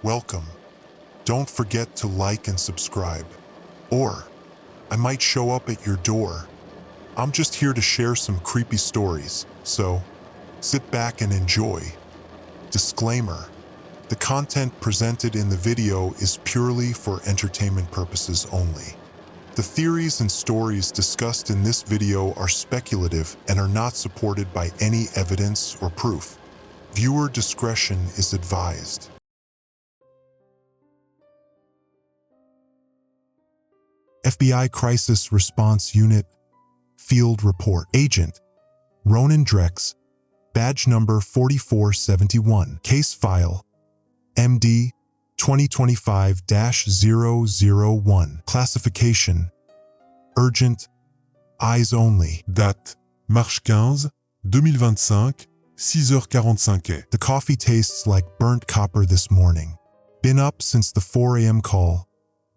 welcome. Don't forget to like and subscribe. Or, I might show up at your door. I'm just here to share some creepy stories, so sit back and enjoy. Disclaimer: the content presented in the video is purely for entertainment purposes only. The theories and stories discussed in this video are speculative and are not supported by any evidence or proof. Viewer discretion is advised. FBI Crisis Response Unit Field Report. Agent Ronan Drex, badge number 4471. Case file MD 2025-001. Classification urgent, eyes only. Date March 15, 2025, 6h45. The coffee tastes like burnt copper this morning. Been up since the 4 a.m. call,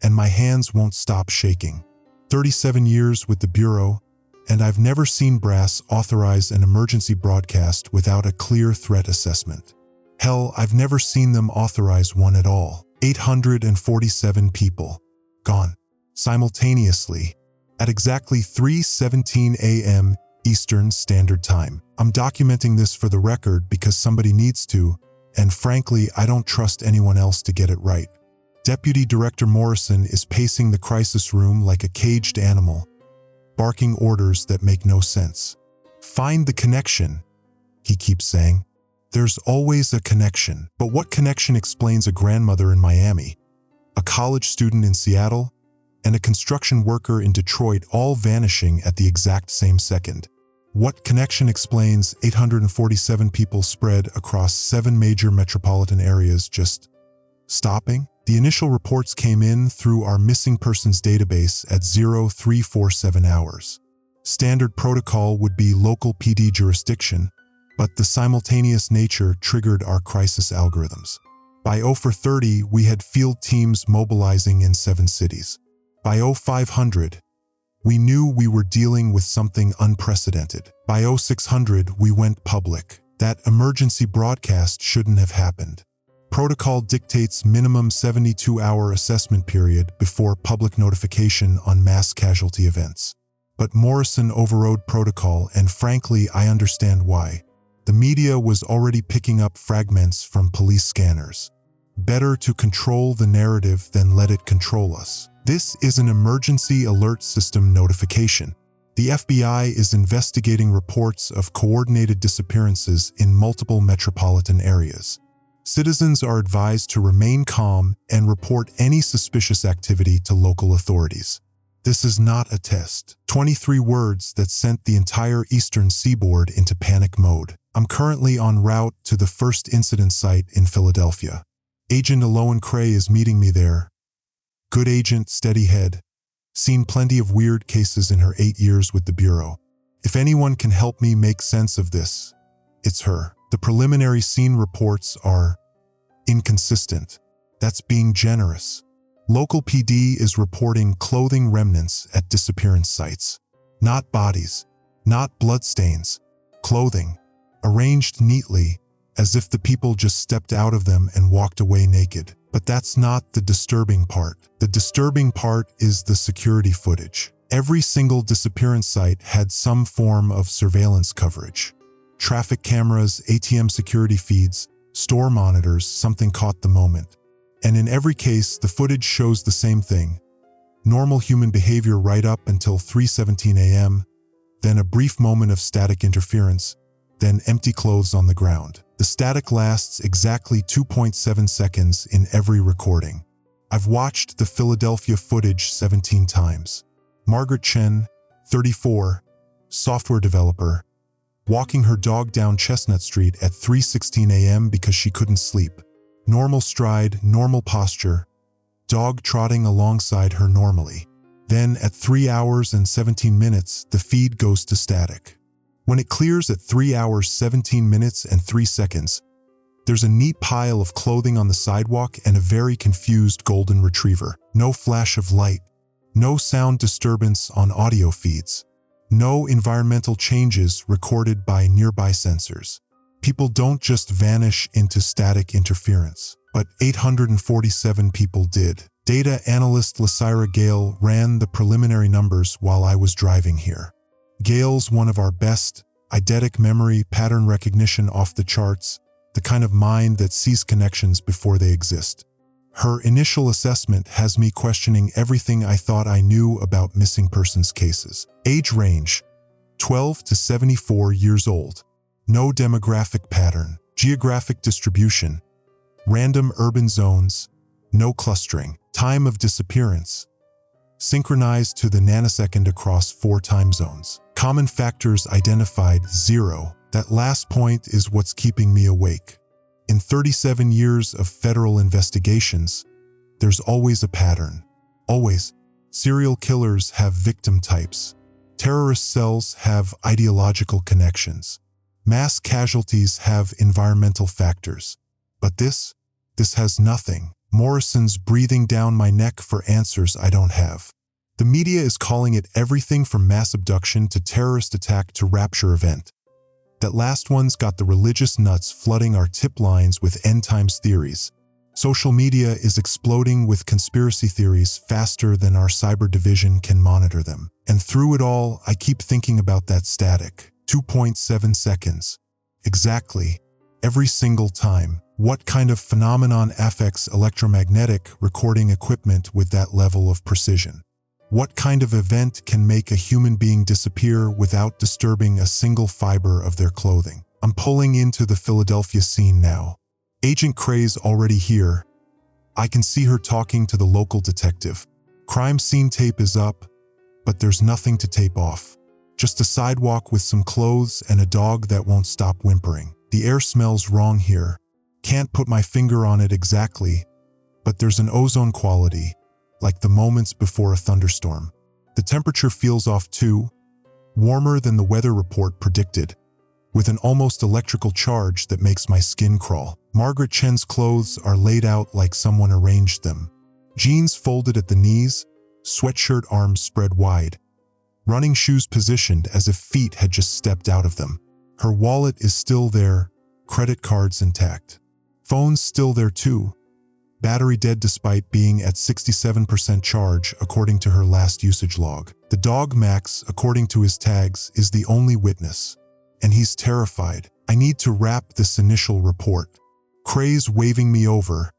and my hands won't stop shaking. 37 years with the Bureau, and I've never seen brass authorize an emergency broadcast without a clear threat assessment. Hell, I've never seen them authorize one at all. 847 people gone simultaneously at exactly 3:17 a.m. Eastern Standard Time. I'm documenting this for the record because somebody needs to, and frankly, I don't trust anyone else to get it right. Deputy Director Morrison is pacing the crisis room like a caged animal, barking orders that make no sense. Find the connection, he keeps saying. There's always a connection, but what connection explains a grandmother in Miami, a college student in Seattle, and a construction worker in Detroit all vanishing at the exact same second? What connection explains 847 people spread across 7 major metropolitan areas just stopping? The initial reports came in through our missing persons database at 0347 hours. Standard protocol would be local PD jurisdiction, but the simultaneous nature triggered our crisis algorithms. By 0430, we had field teams mobilizing in 7 cities. By 0500, we knew we were dealing with something unprecedented. By 0600, we went public. That emergency broadcast shouldn't have happened. Protocol dictates minimum 72-hour assessment period before public notification on mass casualty events. But Morrison overrode protocol, and frankly, I understand why. The media was already picking up fragments from police scanners. Better to control the narrative than let it control us. This is an emergency alert system notification. The FBI is investigating reports of coordinated disappearances in multiple metropolitan areas. Citizens are advised to remain calm and report any suspicious activity to local authorities. This is not a test. 23 words that sent the entire eastern seaboard into panic mode. I'm currently en route to the first incident site in Philadelphia. Agent Aloan Cray is meeting me there. Good agent, steady head. Seen plenty of weird cases in her 8 years with the Bureau. If anyone can help me make sense of this, it's her. The preliminary scene reports are inconsistent. That's being generous. Local PD is reporting clothing remnants at disappearance sites. Not bodies, not bloodstains, clothing, arranged neatly as if the people just stepped out of them and walked away naked. But that's not the disturbing part. The disturbing part is the security footage. Every single disappearance site had some form of surveillance coverage. Traffic cameras, ATM security feeds, store monitors, something caught the moment. And in every case, the footage shows the same thing. Normal human behavior right up until 3:17 a.m., then a brief moment of static interference, then empty clothes on the ground. The static lasts exactly 2.7 seconds in every recording. I've watched the Philadelphia footage 17 times. Margaret Chen, 34, software developer, walking her dog down Chestnut Street at 3:16 a.m. because she couldn't sleep. Normal stride, normal posture, dog trotting alongside her normally. Then at 3 hours and 17 minutes, the feed goes to static. When it clears at 3 hours 17 minutes and 3 seconds, there's a neat pile of clothing on the sidewalk and a very confused golden retriever. No flash of light, no sound disturbance on audio feeds, no environmental changes recorded by nearby sensors. People don't just vanish into static interference. but 847 people did. Data analyst Gail ran the preliminary numbers while I was driving here. Gail's one of our best, eidetic memory pattern recognition off the charts, the kind of mind that sees connections before they exist. Her initial assessment has me questioning everything I thought I knew about missing persons cases. Age range, 12 to 74 years old. No demographic pattern. Geographic distribution, random urban zones, no clustering. Time of disappearance, synchronized to the nanosecond across 4 time zones. Common factors identified, 0. That last point is what's keeping me awake. In 37 years of federal investigations, there's always a pattern. Always. Serial killers have victim types. Terrorist cells have ideological connections. Mass casualties have environmental factors. But this has nothing. Morrison's breathing down my neck for answers I don't have. The media is calling it everything from mass abduction to terrorist attack to rapture event. That last one's got the religious nuts flooding our tip lines with end times theories. Social media is exploding with conspiracy theories faster than our cyber division can monitor them. And through it all, I keep thinking about that static. 2.7 seconds. Exactly. Every single time. What kind of phenomenon affects electromagnetic recording equipment with that level of precision? What kind of event can make a human being disappear without disturbing a single fiber of their clothing? I'm pulling into the Philadelphia scene now. Agent Cray's already here. I can see her talking to the local detective. Crime scene tape is up, but there's nothing to tape off. Just a sidewalk with some clothes and a dog that won't stop whimpering. The air smells wrong here. Can't put my finger on it exactly, but there's an ozone quality, like the moments before a thunderstorm. The temperature feels off too, warmer than the weather report predicted, with an almost electrical charge that makes my skin crawl. Margaret Chen's clothes are laid out like someone arranged them. Jeans folded at the knees, sweatshirt arms spread wide, running shoes positioned as if feet had just stepped out of them. Her wallet is still there, credit cards intact. Phone's still there too, battery dead despite being at 67% charge according to her last usage log. The dog Max, according to his tags, is the only witness, and he's terrified. I need to wrap this initial report. Cray's waving me over,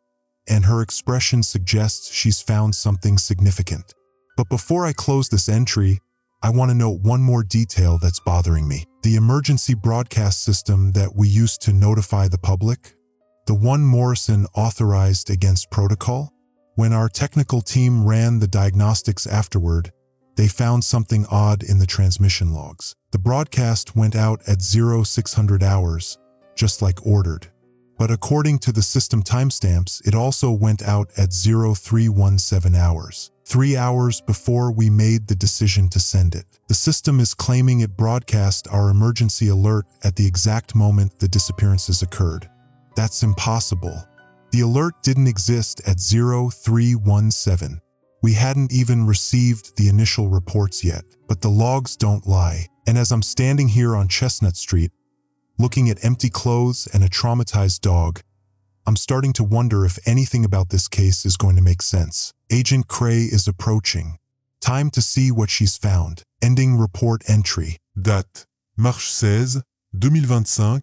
and her expression suggests she's found something significant. But before I close this entry, I want to note one more detail that's bothering me. The emergency broadcast system that we used to notify the public, the one Morrison authorized against protocol? When our technical team ran the diagnostics afterward, they found something odd in the transmission logs. The broadcast went out at 0600 hours, just like ordered. But according to the system timestamps, it also went out at 0317 hours, 3 hours before we made the decision to send it. The system is claiming it broadcast our emergency alert at the exact moment the disappearances occurred. That's impossible. The alert didn't exist at 0317. We hadn't even received the initial reports yet, but the logs don't lie. And as I'm standing here on Chestnut Street, looking at empty clothes and a traumatized dog, I'm starting to wonder if anything about this case is going to make sense. Agent Cray is approaching. Time to see what she's found. Ending report entry. Date, March 16, 2025,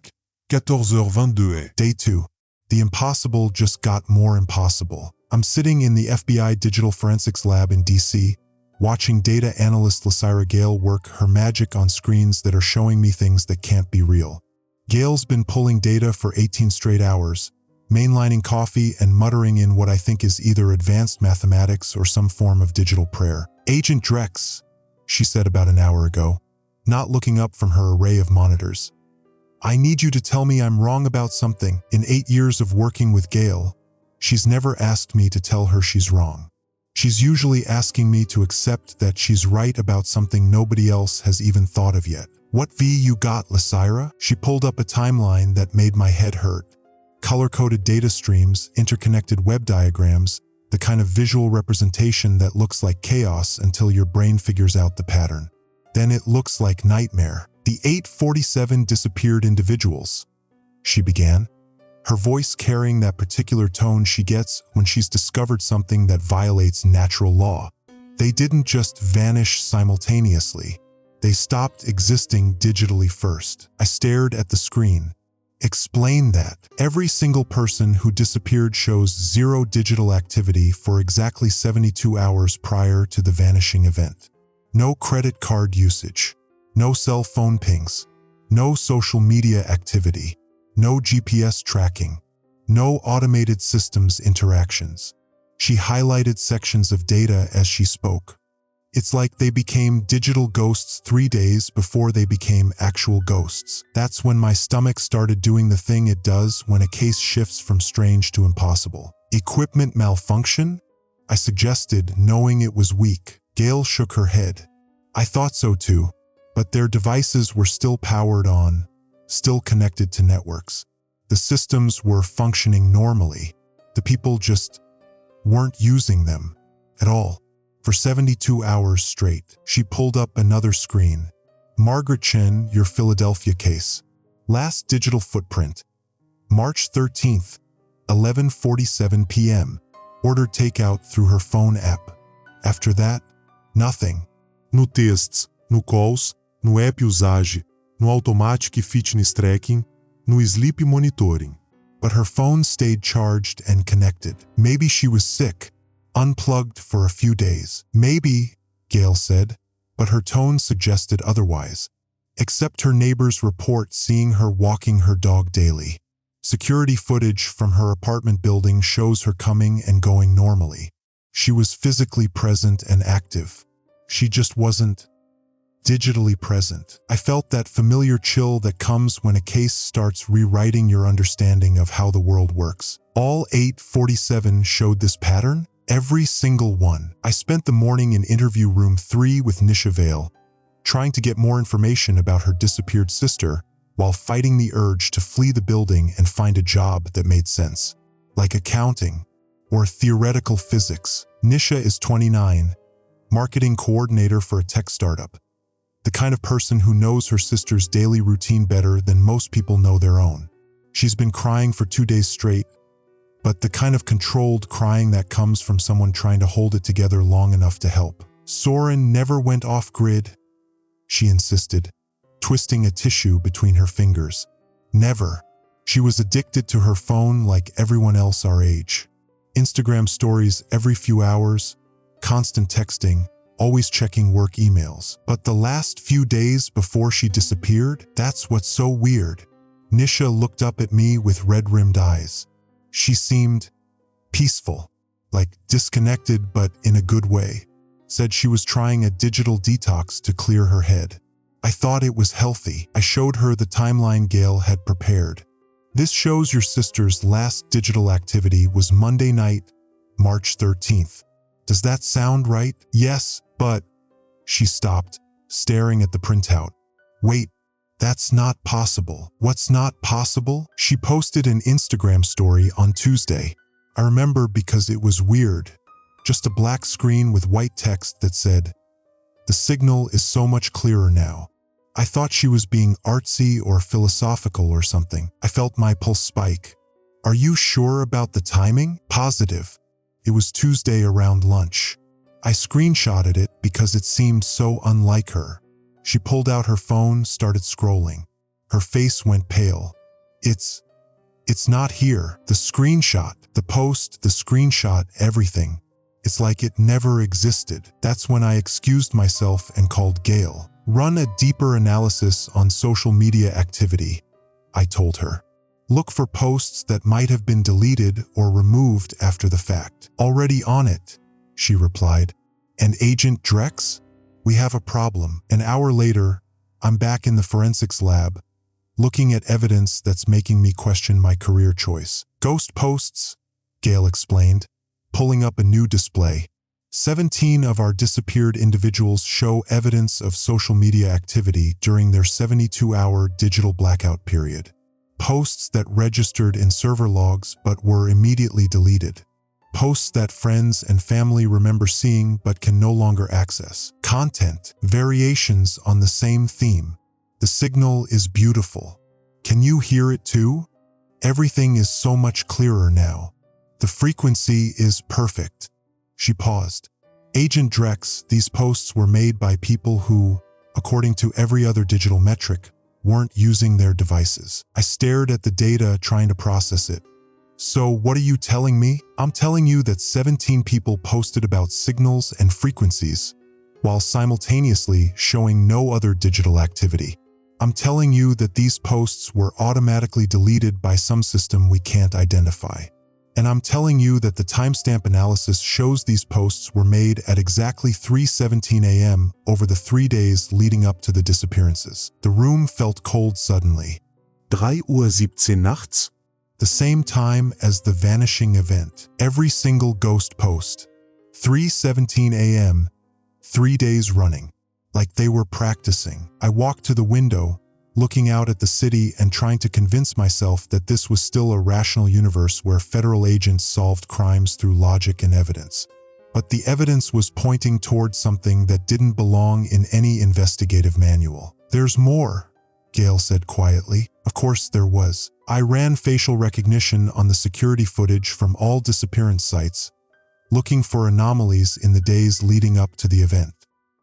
14h22. Day 2. The impossible just got more impossible. I'm sitting in the FBI Digital Forensics Lab in DC, watching data analyst Gail work her magic on screens that are showing me things that can't be real. Gail's been pulling data for 18 straight hours, mainlining coffee and muttering in what I think is either advanced mathematics or some form of digital prayer. Agent Drex, she said about an hour ago, not looking up from her array of monitors. I need you to tell me I'm wrong about something. In 8 years of working with Gail, she's never asked me to tell her she's wrong. She's usually asking me to accept that she's right about something nobody else has even thought of yet. What V you got, Lysaira? She pulled up a timeline that made my head hurt. Color-coded data streams, interconnected web diagrams, the kind of visual representation that looks like chaos until your brain figures out the pattern. Then it looks like nightmare. The 847 disappeared individuals, she began. her voice carrying that particular tone she gets when she's discovered something that violates natural law. They didn't just vanish simultaneously. They stopped existing digitally first. I stared at the screen. Explain that. Every single person who disappeared shows zero digital activity for exactly 72 hours prior to the vanishing event. No credit card usage. No cell phone pings. No social media activity. No GPS tracking. No automated systems interactions. She highlighted sections of data as she spoke. It's like they became digital ghosts 3 days before they became actual ghosts. That's when my stomach started doing the thing it does when a case shifts from strange to impossible. Equipment malfunction? I suggested, knowing it was weak. Gail shook her head. I thought so too, but their devices were still powered on, still connected to networks. The systems were functioning normally. The people just weren't using them at all. For 72 hours straight, she pulled up another screen. Margaret Chen, your Philadelphia case. Last digital footprint. March 13th, 11:47 p.m. Ordered takeout through her phone app. After that, nothing. No texts, no calls, no app usage, no automatic fitness tracking, no sleep monitoring. But her phone stayed charged and connected. Maybe she was sick, unplugged for a few days. Maybe, Gail said, but her tone suggested otherwise. Except her neighbors report seeing her walking her dog daily. Security footage from her apartment building shows her coming and going normally. She was physically present and active. She just wasn't digitally present. I felt that familiar chill that comes when a case starts rewriting your understanding of how the world works. All 847 showed this pattern. Every single one. I spent the morning in interview room 3 with Nisha Vale, trying to get more information about her disappeared sister while fighting the urge to flee the building and find a job that made sense, like accounting or theoretical physics. Nisha is 29, marketing coordinator for a tech startup, the kind of person who knows her sister's daily routine better than most people know their own. She's been crying for 2 days straight, but the kind of controlled crying that comes from someone trying to hold it together long enough to help. Soren never went off-grid, she insisted, twisting a tissue between her fingers. Never. She was addicted to her phone like everyone else our age. Instagram stories every few hours, constant texting, always checking work emails. But the last few days before she disappeared, that's what's so weird. Nisha looked up at me with red-rimmed eyes. She seemed peaceful, like disconnected but in a good way. Said she was trying a digital detox to clear her head. I thought it was healthy. I showed her the timeline Gail had prepared. This shows your sister's last digital activity was Monday night, March 13th. Does that sound right? Yes, but... She stopped, staring at the printout. Wait, that's not possible. What's not possible? She posted an Instagram story on Tuesday. I remember because it was weird. Just a black screen with white text that said, "The signal is so much clearer now." I thought she was being artsy or philosophical or something. I felt my pulse spike. Are you sure about the timing? Positive. It was Tuesday around lunch. I screenshotted it because it seemed so unlike her. She pulled out her phone, started scrolling. Her face went pale. It's not here. The screenshot, the post, the screenshot, everything. It's like it never existed. That's when I excused myself and called Gail. Run a deeper analysis on social media activity, I told her. Look for posts that might have been deleted or removed after the fact. Already on it, she replied. And Agent Drex? We have a problem. An hour later, I'm back in the forensics lab, looking at evidence that's making me question my career choice. Ghost posts, Gail explained, pulling up a new display. 17 of our disappeared individuals show evidence of social media activity during their 72-hour digital blackout period. Posts that registered in server logs but were immediately deleted. Posts that friends and family remember seeing but can no longer access. Content, variations on the same theme. The signal is beautiful. Can you hear it too? Everything is so much clearer now. The frequency is perfect. She paused. Agent Drex, these posts were made by people who, according to every other digital metric, weren't using their devices. I stared at the data, trying to process it. So what are you telling me? I'm telling you that 17 people posted about signals and frequencies, while simultaneously showing no other digital activity. I'm telling you that these posts were automatically deleted by some system we can't identify. And I'm telling you that the timestamp analysis shows these posts were made at exactly 3:17 a.m. over the 3 days leading up to the disappearances. The room felt cold suddenly. 3:17 Uhr nachts? The same time as the vanishing event. Every single ghost post. 3:17 a.m., 3 days running. Like they were practicing. I walked to the window, looking out at the city and trying to convince myself that this was still a rational universe where federal agents solved crimes through logic and evidence. But the evidence was pointing towards something that didn't belong in any investigative manual. There's more, Gail said quietly. Of course there was. I ran facial recognition on the security footage from all disappearance sites, looking for anomalies in the days leading up to the event.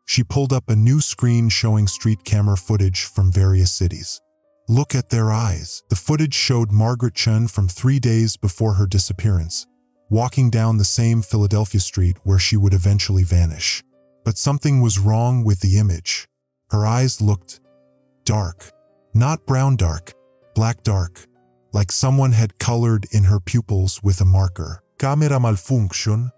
She pulled up a new screen showing street camera footage from various cities. Look at their eyes. The footage showed Margaret Chen from 3 days before her disappearance, walking down the same Philadelphia street where she would eventually vanish. But something was wrong with the image. Her eyes looked dark. Not brown dark, black dark, like someone had colored in her pupils with a marker. Camera malfunction?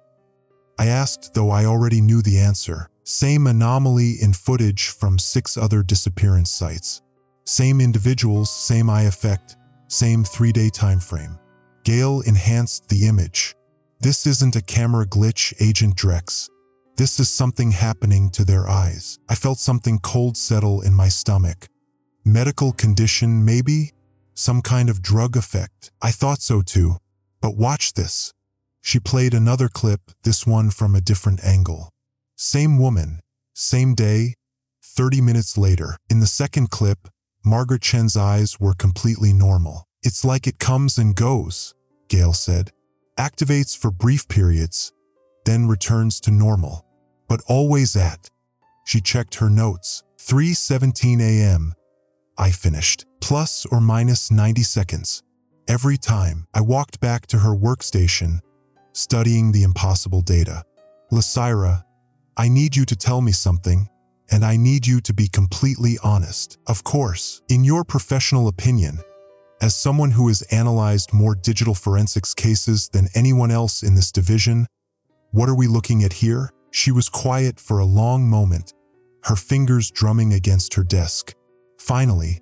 I asked, though I already knew the answer. Same anomaly in footage from 6 other disappearance sites. Same individuals, same eye effect, same 3-day time frame. Gail enhanced the image. This isn't a camera glitch, Agent Drex. This is something happening to their eyes. I felt something cold settle in my stomach. Medical condition, maybe? Some kind of drug effect. I thought so too. But watch this. She played another clip, this one from a different angle. Same woman, same day, 30 minutes later. In the second clip, Margaret Chen's eyes were completely normal. It's like it comes and goes, Gail said. Activates for brief periods, then returns to normal. But always at. She checked her notes. 3:17 a.m. I finished. Plus or minus 90 seconds. Every time. I walked back to her workstation, studying the impossible data. Lysaira, I need you to tell me something, and I need you to be completely honest. Of course, in your professional opinion, as someone who has analyzed more digital forensics cases than anyone else in this division, what are we looking at here? She was quiet for a long moment, her fingers drumming against her desk. Finally,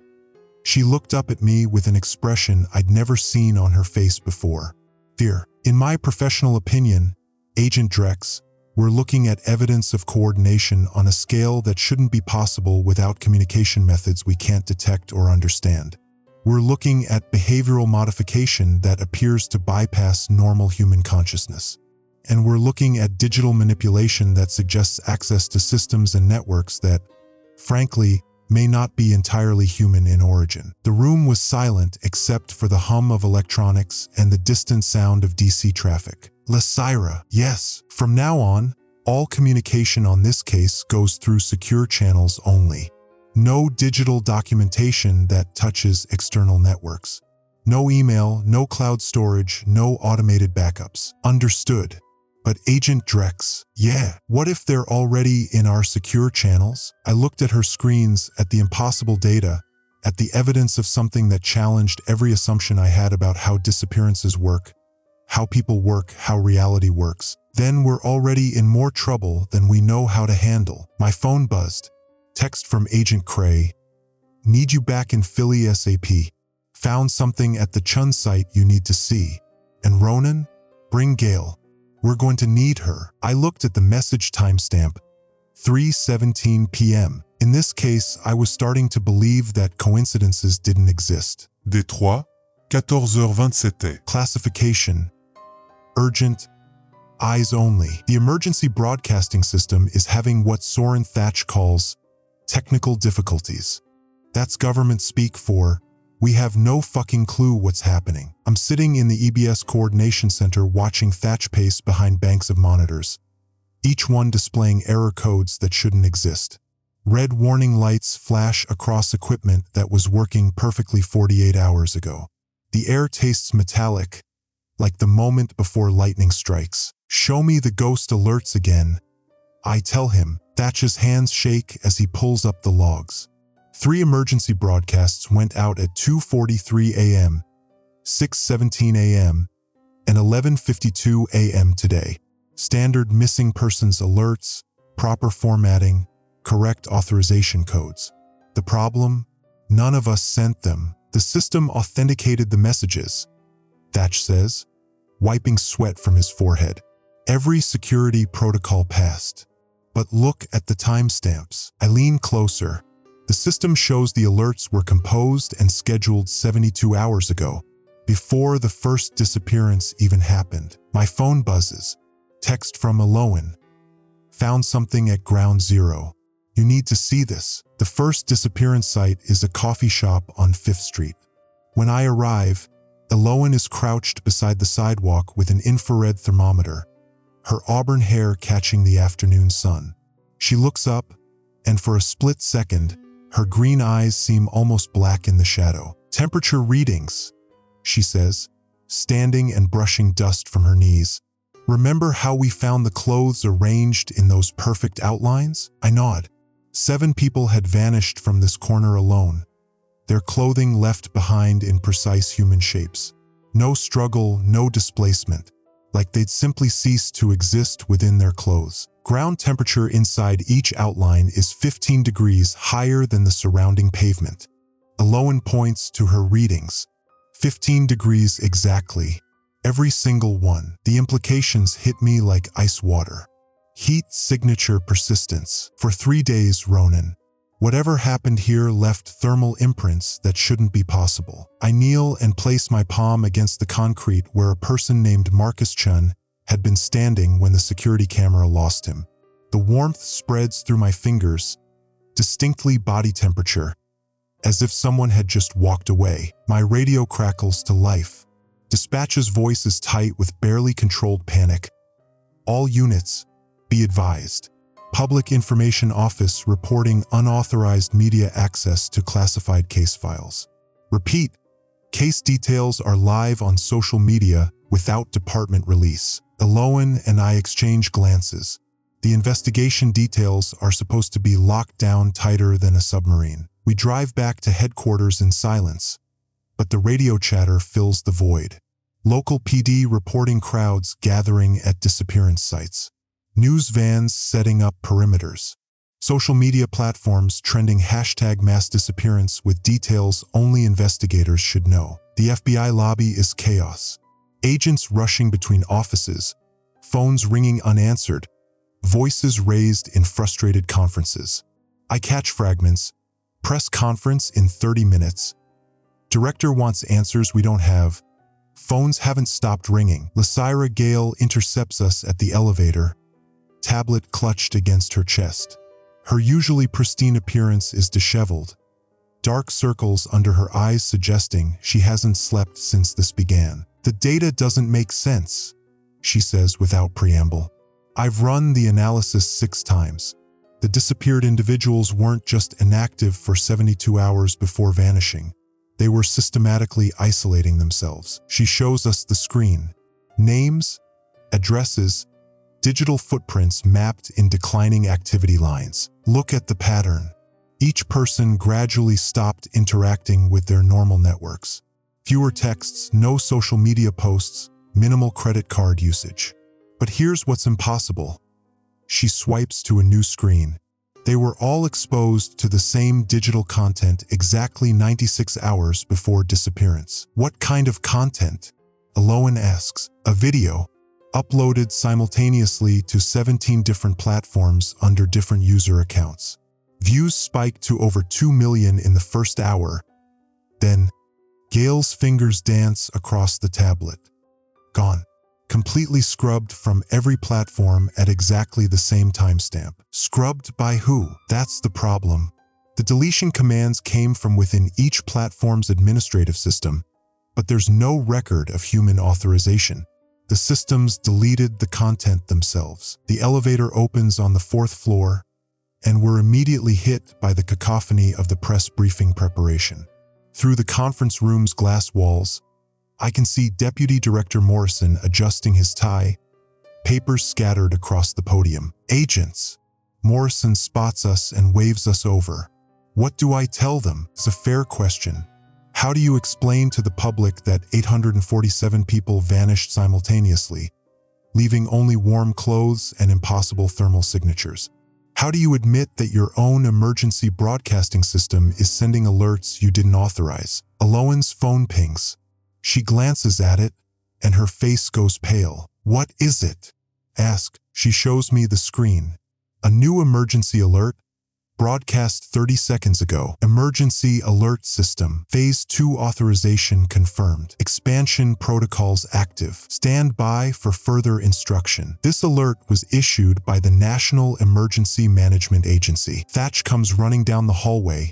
she looked up at me with an expression I'd never seen on her face before. Fear. In my professional opinion, Agent Drex, we're looking at evidence of coordination on a scale that shouldn't be possible without communication methods we can't detect or understand. We're looking at behavioral modification that appears to bypass normal human consciousness. And we're looking at digital manipulation that suggests access to systems and networks that, frankly, may not be entirely human in origin. The room was silent except for the hum of electronics and the distant sound of DC traffic. Lysaira, yes. From now on, all communication on this case goes through secure channels only. No digital documentation that touches external networks. No email, no cloud storage, no automated backups. Understood. But Agent Drex, yeah, what if they're already in our secure channels? I looked at her screens, at the impossible data, at the evidence of something that challenged every assumption I had about how disappearances work, how people work, how reality works. Then we're already in more trouble than we know how to handle. My phone buzzed. Text from Agent Cray. Need you back in Philly ASAP. Found something at the Chun site you need to see. And Ronan? Bring Gail. We're going to need her. I looked at the message timestamp. 3:17 p.m. In this case, I was starting to believe that coincidences didn't exist. Détroit, 14h27. Classification. Urgent. Eyes only. The emergency broadcasting system is having what Soren Thatch calls technical difficulties. That's government speak for We have no fucking clue what's happening. I'm sitting in the EBS coordination center watching Thatch pace behind banks of monitors, each one displaying error codes that shouldn't exist. Red warning lights flash across equipment that was working perfectly 48 hours ago. The air tastes metallic, like the moment before lightning strikes. Show me the ghost alerts again, I tell him. Thatch's hands shake as he pulls up the logs. 3 emergency broadcasts went out at 2:43 a.m., 6:17 a.m., and 11:52 a.m. today. Standard missing persons alerts, proper formatting, correct authorization codes. The problem? None of us sent them. The system authenticated the messages, Thatch says, wiping sweat from his forehead. Every security protocol passed. But look at the timestamps. I lean closer. The system shows the alerts were composed and scheduled 72 hours ago, before the first disappearance even happened. My phone buzzes. Text from Aloan. Found something at Ground Zero. You need to see this. The first disappearance site is a coffee shop on 5th Street. When I arrive, Aloan is crouched beside the sidewalk with an infrared thermometer, her auburn hair catching the afternoon sun. She looks up, and for a split second, her green eyes seem almost black in the shadow. Temperature readings, she says, standing and brushing dust from her knees. Remember how we found the clothes arranged in those perfect outlines? I nod. 7 people had vanished from this corner alone, their clothing left behind in precise human shapes. No struggle, no displacement, like they'd simply ceased to exist within their clothes. Ground temperature inside each outline is 15 degrees higher than the surrounding pavement. Aloan points to her readings. 15 degrees exactly. Every single one. The implications hit me like ice water. Heat signature persistence. For 3 days, Ronan. Whatever happened here left thermal imprints that shouldn't be possible. I kneel and place my palm against the concrete where a person named Marcus Chun had been standing when the security camera lost him. The warmth spreads through my fingers, distinctly body temperature, as if someone had just walked away. My radio crackles to life. Dispatch's voice is tight with barely controlled panic. All units, be advised. Public Information Office reporting unauthorized media access to classified case files. Repeat, case details are live on social media without department release. Aloan and I exchange glances. The investigation details are supposed to be locked down tighter than a submarine. We drive back to headquarters in silence, but the radio chatter fills the void. Local PD reporting crowds gathering at disappearance sites. News vans setting up perimeters. Social media platforms trending #mass disappearance with details only investigators should know. The FBI lobby is chaos. Agents rushing between offices, phones ringing unanswered, voices raised in frustrated conferences. I catch fragments. Press conference in 30 minutes. Director wants answers we don't have. Phones haven't stopped ringing. Lysaira Gail intercepts us at the elevator, tablet clutched against her chest. Her usually pristine appearance is disheveled, dark circles under her eyes suggesting she hasn't slept since this began. The data doesn't make sense, she says without preamble. I've run the analysis 6 times. The disappeared individuals weren't just inactive for 72 hours before vanishing. They were systematically isolating themselves. She shows us the screen. Names, addresses, digital footprints mapped in declining activity lines. Look at the pattern. Each person gradually stopped interacting with their normal networks. Fewer texts, no social media posts, minimal credit card usage. But here's what's impossible. She swipes to a new screen. They were all exposed to the same digital content exactly 96 hours before disappearance. What kind of content? Aloan asks. A video, uploaded simultaneously to 17 different platforms under different user accounts. Views spiked to over 2 million in the first hour. Then, Gail's fingers dance across the tablet. Gone. Completely scrubbed from every platform at exactly the same timestamp. Scrubbed by who? That's the problem. The deletion commands came from within each platform's administrative system, but there's no record of human authorization. The systems deleted the content themselves. The elevator opens on the 4th floor, and we're immediately hit by the cacophony of the press briefing preparation. Through the conference room's glass walls, I can see Deputy Director Morrison adjusting his tie, papers scattered across the podium. Agents! Morrison spots us and waves us over. What do I tell them? It's a fair question. How do you explain to the public that 847 people vanished simultaneously, leaving only warm clothes and impossible thermal signatures? How do you admit that your own emergency broadcasting system is sending alerts you didn't authorize? Aloan's phone pings. She glances at it, and her face goes pale. What is it? Ask. She shows me the screen. A new emergency alert, broadcast 30 seconds ago. Emergency alert system. Phase 2 authorization confirmed. Expansion protocols active. Stand by for further instruction. This alert was issued by the National Emergency Management Agency. Thatch comes running down the hallway,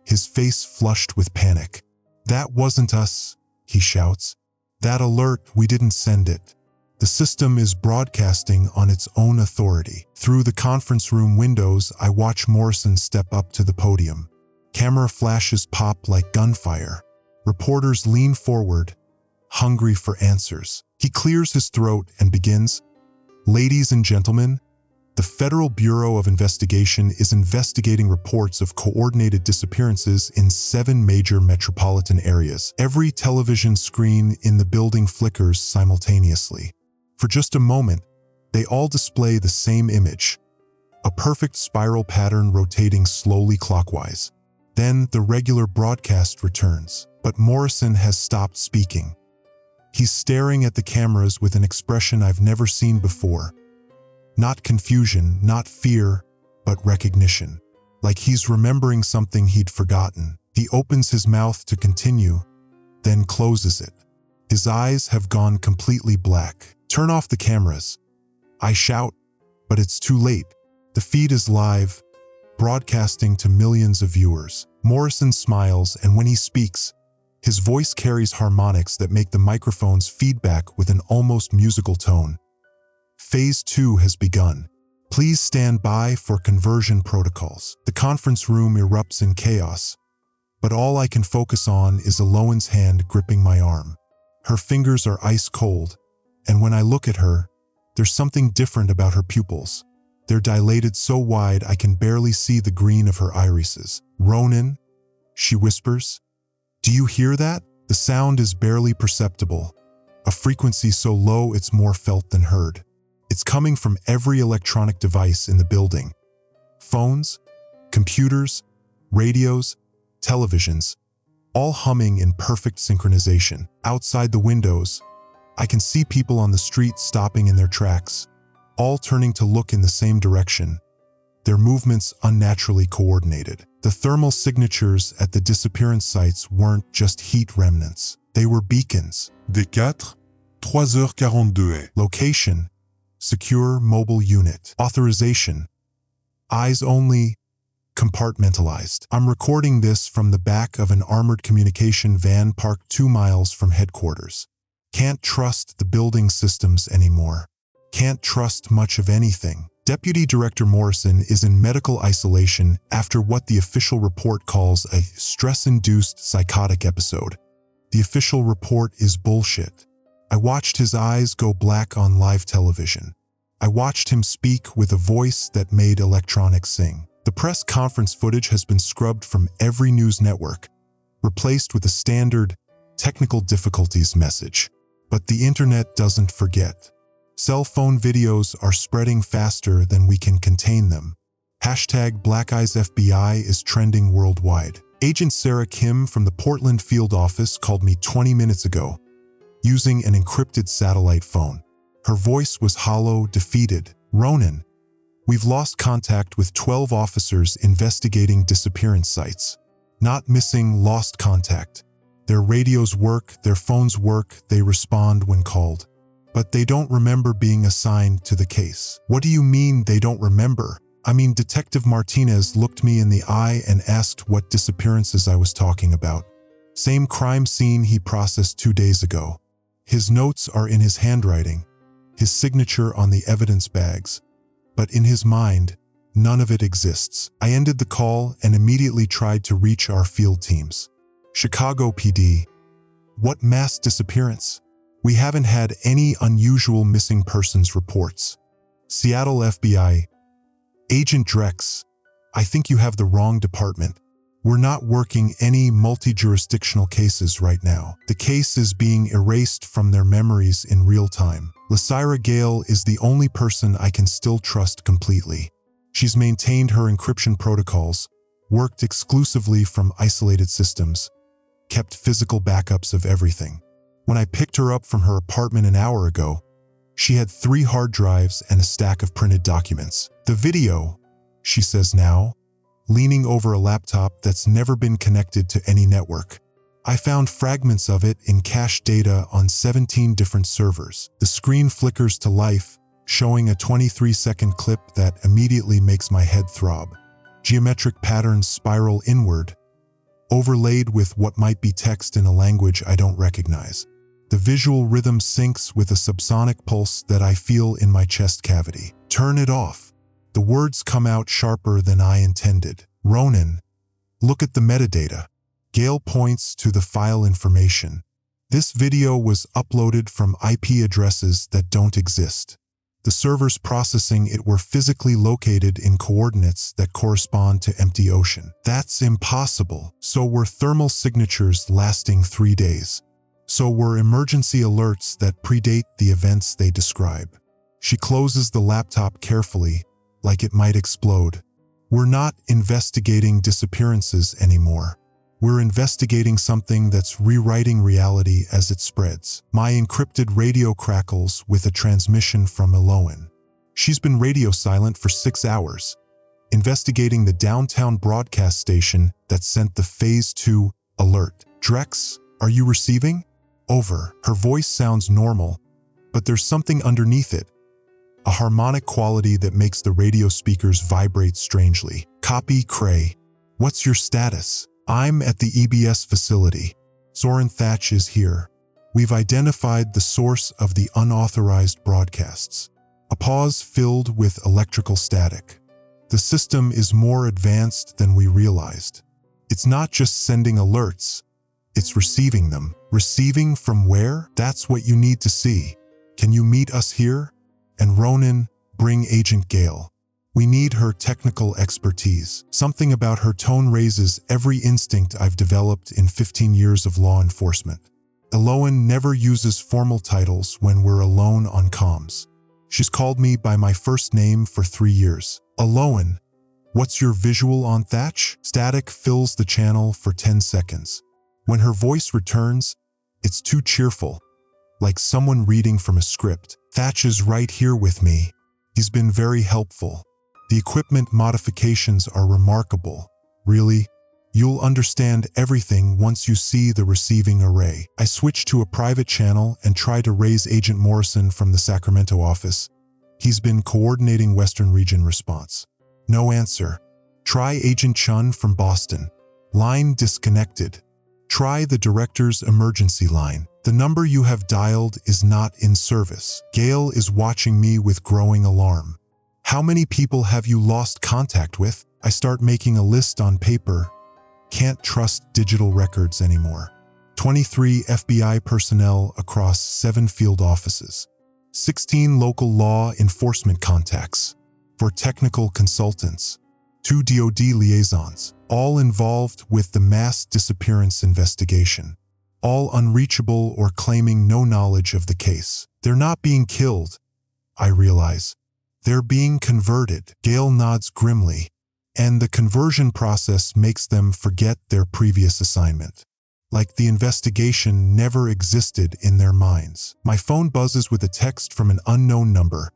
his face flushed with panic. That wasn't us, he shouts. That alert, we didn't send it. The system is broadcasting on its own authority. Through the conference room windows, I watch Morrison step up to the podium. Camera flashes pop like gunfire. Reporters lean forward, hungry for answers. He clears his throat and begins, "Ladies and gentlemen, the Federal Bureau of Investigation is investigating reports of coordinated disappearances in 7 major metropolitan areas. Every television screen in the building flickers simultaneously. For just a moment, they all display the same image, a perfect spiral pattern rotating slowly clockwise. Then the regular broadcast returns, but Morrison has stopped speaking. He's staring at the cameras with an expression I've never seen before. Not confusion, not fear, but recognition. Like he's remembering something he'd forgotten. He opens his mouth to continue, then closes it. His eyes have gone completely black. Turn off the cameras. I shout, but it's too late. The feed is live, broadcasting to millions of viewers. Morrison smiles, and when he speaks, his voice carries harmonics that make the microphones feedback with an almost musical tone. Phase 2 has begun. Please stand by for conversion protocols. The conference room erupts in chaos, but all I can focus on is Aloan's hand gripping my arm. Her fingers are ice cold, and when I look at her, there's something different about her pupils. They're dilated so wide I can barely see the green of her irises. "Ronan," she whispers. "Do you hear that?" The sound is barely perceptible, a frequency so low it's more felt than heard. It's coming from every electronic device in the building. Phones, computers, radios, televisions, all humming in perfect synchronization. Outside the windows, I can see people on the street stopping in their tracks, all turning to look in the same direction, their movements unnaturally coordinated. The thermal signatures at the disappearance sites weren't just heat remnants. They were beacons. D4, 3h42. Location, secure mobile unit. Authorization, eyes only, compartmentalized. I'm recording this from the back of an armored communication van parked 2 miles from headquarters. Can't trust the building systems anymore. Can't trust much of anything. Deputy Director Morrison is in medical isolation after what the official report calls a stress-induced psychotic episode. The official report is bullshit. I watched his eyes go black on live television. I watched him speak with a voice that made electronics sing. The press conference footage has been scrubbed from every news network, replaced with a standard technical difficulties message. But the internet doesn't forget. Cell phone videos are spreading faster than we can contain them. #BlackEyesFBI is trending worldwide. Agent Sarah Kim from the Portland field office called me 20 minutes ago, using an encrypted satellite phone. Her voice was hollow, defeated. "Ronan, we've lost contact with 12 officers investigating disappearance sites. Not missing, lost contact. Their radios work, their phones work, they respond when called. But they don't remember being assigned to the case." "What do you mean they don't remember?" Detective Martinez looked me in the eye and asked what disappearances I was talking about. Same crime scene he processed 2 days ago. His notes are in his handwriting, his signature on the evidence bags, but in his mind, none of it exists. I ended the call and immediately tried to reach our field teams. Chicago PD. What mass disappearance? We haven't had any unusual missing persons reports. Seattle FBI. Agent Drex, I think you have the wrong department. We're not working any multi-jurisdictional cases right now. The case is being erased from their memories in real time. Lysira Gail is the only person I can still trust completely. She's maintained her encryption protocols, worked exclusively from isolated systems, kept physical backups of everything. When I picked her up from her apartment an hour ago, she had 3 hard drives and a stack of printed documents. The video, she says now, leaning over a laptop that's never been connected to any network. I found fragments of it in cached data on 17 different servers. The screen flickers to life, showing a 23-second clip that immediately makes my head throb. Geometric patterns spiral inward, overlaid with what might be text in a language I don't recognize. The visual rhythm syncs with a subsonic pulse that I feel in my chest cavity. Turn it off. The words come out sharper than I intended. Ronan, look at the metadata. Gail points to the file information. This video was uploaded from IP addresses that don't exist. The servers processing it were physically located in coordinates that correspond to empty ocean. That's impossible. So were thermal signatures lasting 3 days. So were emergency alerts that predate the events they describe. She closes the laptop carefully, like it might explode. We're not investigating disappearances anymore. We're investigating something that's rewriting reality as it spreads. My encrypted radio crackles with a transmission from Eloan. She's been radio silent for 6 hours, investigating the downtown broadcast station that sent the Phase 2 alert. Drex, are you receiving? Over. Her voice sounds normal, but there's something underneath it. A harmonic quality that makes the radio speakers vibrate strangely. Copy, Cray. What's your status? I'm at the EBS facility. Soren Thatch is here. We've identified the source of the unauthorized broadcasts. A pause filled with electrical static. The system is more advanced than we realized. It's not just sending alerts, it's receiving them. Receiving from where? That's what you need to see. Can you meet us here? And Ronan, bring Agent Gail. We need her technical expertise. Something about her tone raises every instinct I've developed in 15 years of law enforcement. Eloan never uses formal titles when we're alone on comms. She's called me by my first name for 3 years. Eloan, what's your visual on Thatch? Static fills the channel for 10 seconds. When her voice returns, it's too cheerful, like someone reading from a script. Thatch is right here with me. He's been very helpful. The equipment modifications are remarkable. Really? You'll understand everything once you see the receiving array. I switch to a private channel and try to raise Agent Morrison from the Sacramento office. He's been coordinating Western Region response. No answer. Try Agent Chun from Boston. Line disconnected. Try the director's emergency line. The number you have dialed is not in service. Gail is watching me with growing alarm. How many people have you lost contact with? I start making a list on paper. Can't trust digital records anymore. 23 FBI personnel across 7 field offices. 16 local law enforcement contacts. 4 technical consultants. 2 DoD liaisons. All involved with the mass disappearance investigation. All unreachable or claiming no knowledge of the case. They're not being killed, I realize. They're being converted. Gail nods grimly, and the conversion process makes them forget their previous assignment. Like the investigation never existed in their minds. My phone buzzes with a text from an unknown number.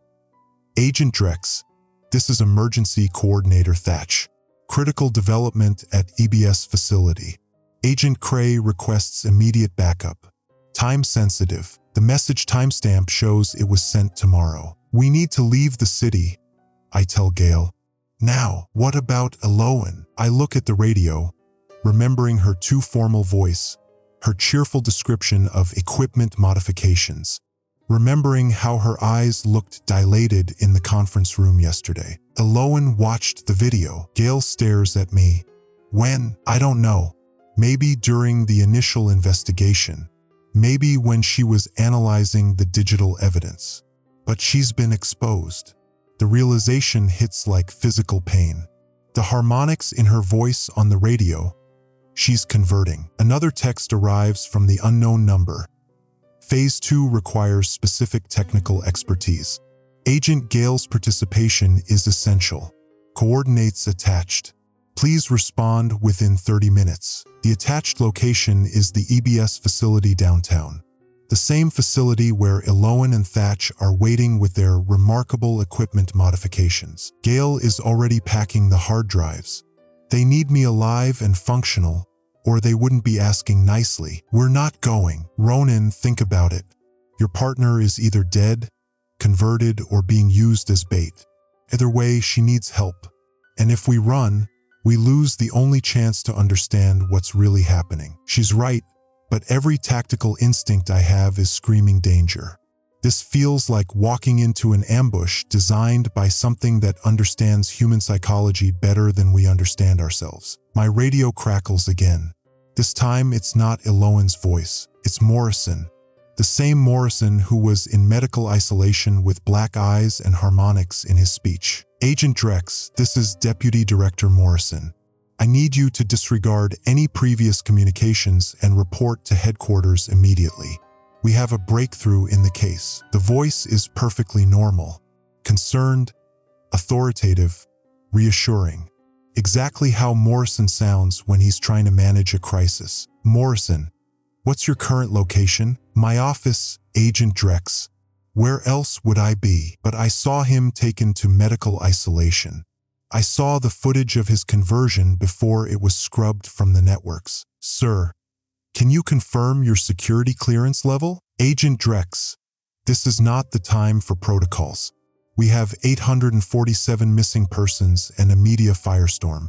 Agent Drex, this is Emergency Coordinator Thatch. Critical development at EBS facility. Agent Cray requests immediate backup. Time sensitive. The message timestamp shows it was sent tomorrow. We need to leave the city, I tell Gail. Now, what about Eloan? I look at the radio, remembering her too formal voice, her cheerful description of equipment modifications, remembering how her eyes looked dilated in the conference room yesterday. Eloan watched the video. Gail stares at me. When? I don't know. Maybe during the initial investigation. Maybe when she was analyzing the digital evidence. But she's been exposed. The realization hits like physical pain. The harmonics in her voice on the radio. She's converting. Another text arrives from the unknown number. Phase 2 requires specific technical expertise. Agent Gail's participation is essential. Coordinates attached. Please respond within 30 minutes. The attached location is the EBS facility downtown. The same facility where Eloan and Thatch are waiting with their remarkable equipment modifications. Gail is already packing the hard drives. They need me alive and functional, or they wouldn't be asking nicely. We're not going. Ronan, think about it. Your partner is either dead, converted, or being used as bait. Either way, she needs help. And if we run, we lose the only chance to understand what's really happening. She's right, but every tactical instinct I have is screaming danger. This feels like walking into an ambush designed by something that understands human psychology better than we understand ourselves. My radio crackles again. This time it's not Eloan's voice, it's Morrison. The same Morrison who was in medical isolation with black eyes and harmonics in his speech. Agent Drex, this is Deputy Director Morrison. I need you to disregard any previous communications and report to headquarters immediately. We have a breakthrough in the case. The voice is perfectly normal, concerned, authoritative, reassuring. Exactly how Morrison sounds when he's trying to manage a crisis. Morrison, what's your current location? My office, Agent Drex. Where else would I be? But I saw him taken to medical isolation. I saw the footage of his conversion before it was scrubbed from the networks. Sir, can you confirm your security clearance level? Agent Drex, this is not the time for protocols. We have 847 missing persons and a media firestorm.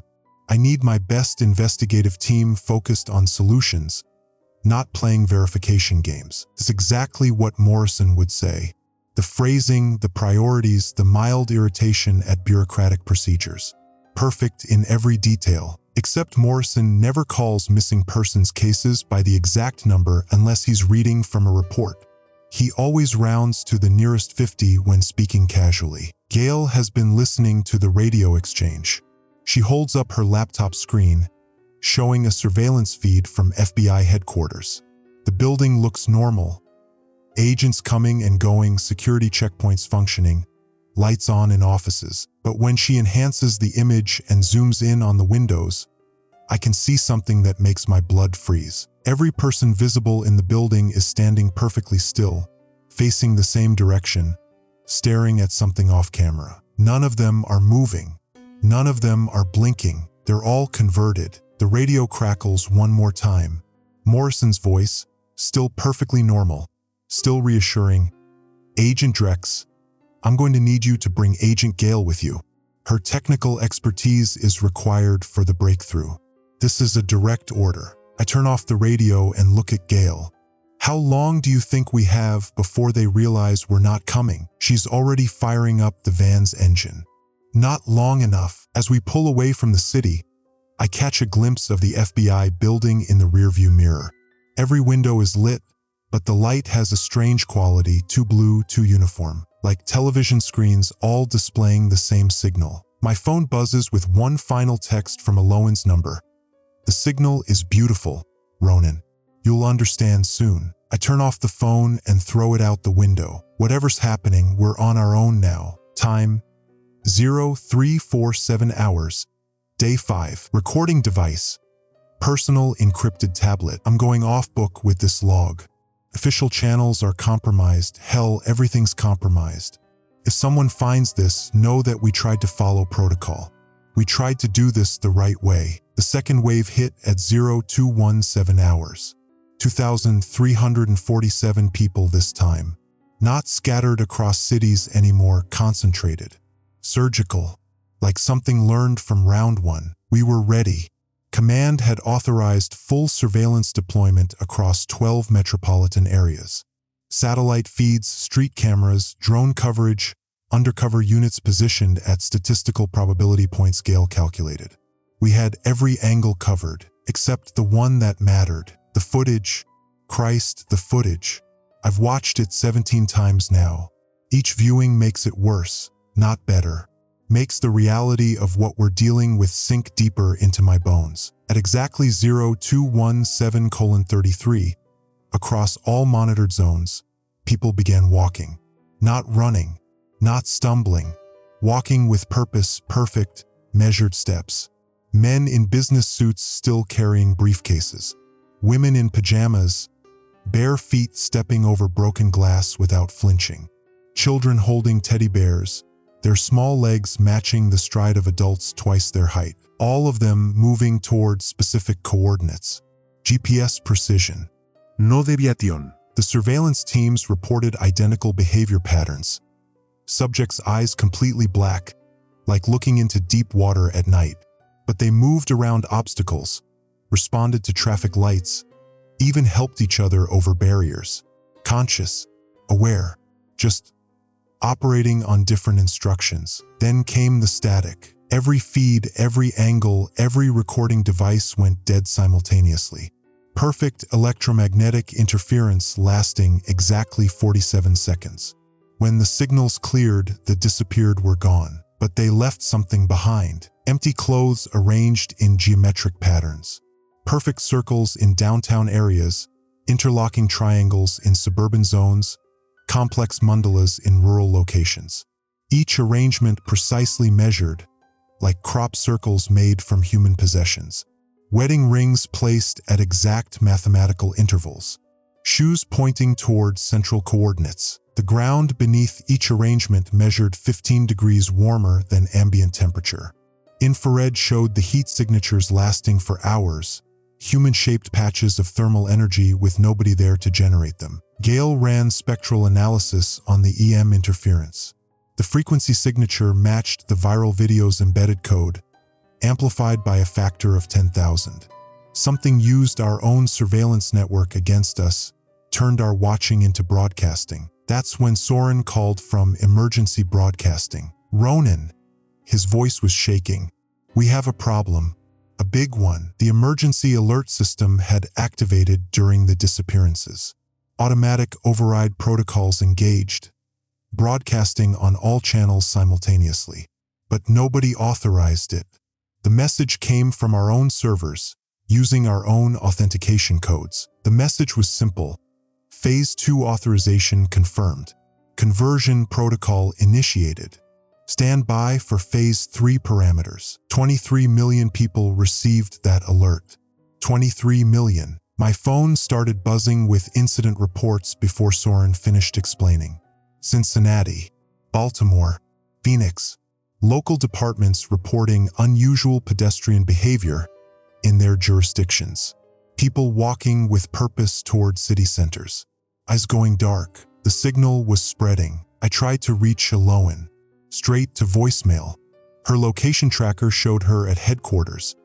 I need my best investigative team focused on solutions, not playing verification games. That's exactly what Morrison would say. The phrasing, the priorities, the mild irritation at bureaucratic procedures. Perfect in every detail. Except Morrison never calls missing persons cases by the exact number unless he's reading from a report. He always rounds to the nearest 50 when speaking casually. Gail has been listening to the radio exchange. She holds up her laptop screen, showing a surveillance feed from FBI headquarters. The building looks normal. Agents coming and going, security checkpoints functioning, lights on in offices. But when she enhances the image and zooms in on the windows, I can see something that makes my blood freeze. Every person visible in the building is standing perfectly still, facing the same direction, staring at something off camera. None of them are moving. None of them are blinking. They're all converted. The radio crackles one more time. Morrison's voice, still perfectly normal, still reassuring. Agent Drex, I'm going to need you to bring Agent Gail with you. Her technical expertise is required for the breakthrough. This is a direct order. I turn off the radio and look at Gail. How long do you think we have before they realize we're not coming? She's already firing up the van's engine. Not long enough. As we pull away from the city, I catch a glimpse of the FBI building in the rearview mirror. Every window is lit, but the light has a strange quality, too blue, too uniform, like television screens all displaying the same signal. My phone buzzes with one final text from Eloan's number. The signal is beautiful, Ronan. You'll understand soon. I turn off the phone and throw it out the window. Whatever's happening, we're on our own now. Time, 0347 hours. Day 5. Recording device. Personal encrypted tablet. I'm going off book with this log. Official channels are compromised. Hell, everything's compromised. If someone finds this, know that we tried to follow protocol. We tried to do this the right way. The second wave hit at 0217 hours. 2,347 people this time. Not scattered across cities anymore, concentrated. Surgical. Like something learned from round one. We were ready. Command had authorized full surveillance deployment across 12 metropolitan areas. Satellite feeds, street cameras, drone coverage, undercover units positioned at statistical probability points Gail calculated. We had every angle covered, except the one that mattered. The footage. Christ, the footage. I've watched it 17 times now. Each viewing makes it worse, not better. Makes the reality of what we're dealing with sink deeper into my bones. At exactly 0217:33, across all monitored zones, people began walking. Not running, not stumbling. Walking with purpose, perfect, measured steps. Men in business suits still carrying briefcases. Women in pajamas, bare feet stepping over broken glass without flinching. Children holding teddy bears, their small legs matching the stride of adults twice their height. All of them moving toward specific coordinates. GPS precision. No deviación. The surveillance teams reported identical behavior patterns. Subjects' eyes completely black, like looking into deep water at night. But they moved around obstacles, responded to traffic lights, even helped each other over barriers. Conscious, aware, just operating on different instructions. Then came the static. Every feed, every angle, every recording device went dead simultaneously. Perfect electromagnetic interference lasting exactly 47 seconds. When the signals cleared, the disappeared were gone. But they left something behind. Empty clothes arranged in geometric patterns. Perfect circles in downtown areas, interlocking triangles in suburban zones, complex mandalas in rural locations. Each arrangement precisely measured, like crop circles made from human possessions. Wedding rings placed at exact mathematical intervals. Shoes pointing toward central coordinates. The ground beneath each arrangement measured 15 degrees warmer than ambient temperature. Infrared showed the heat signatures lasting for hours, human-shaped patches of thermal energy with nobody there to generate them. Gail ran spectral analysis on the EM interference. The frequency signature matched the viral video's embedded code, amplified by a factor of 10,000. Something used our own surveillance network against us, turned our watching into broadcasting. That's when Soren called from emergency broadcasting. Ronan. His voice was shaking. We have a problem. A big one. The emergency alert system had activated during the disappearances. Automatic override protocols engaged, broadcasting on all channels simultaneously. But nobody authorized it. The message came from our own servers, using our own authentication codes. The message was simple. Phase 2 authorization confirmed. Conversion protocol initiated. Stand by for Phase 3 parameters. 23 million people received that alert. 23 million. My phone started buzzing with incident reports before Soren finished explaining. Cincinnati, Baltimore, Phoenix. Local departments reporting unusual pedestrian behavior in their jurisdictions. People walking with purpose toward city centers. Eyes going dark. The signal was spreading. I tried to reach Eloan. Straight to voicemail. Her location tracker showed her at headquarters.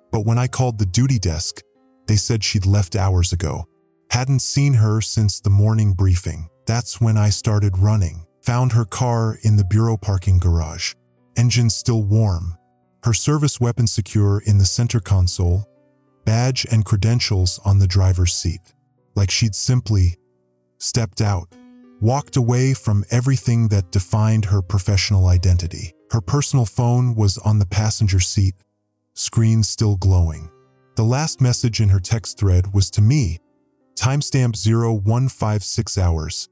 But when I called the duty desk, they said she'd left hours ago. Hadn't seen her since the morning briefing. That's when I started running. Found her car in the bureau parking garage. Engine still warm. Her service weapon secure in the center console. Badge and credentials on the driver's seat. Like she'd simply stepped out. Walked away from everything that defined her professional identity. Her personal phone was on the passenger seat, screen still glowing. The last message in her text thread was to me, timestamp 0156 hours.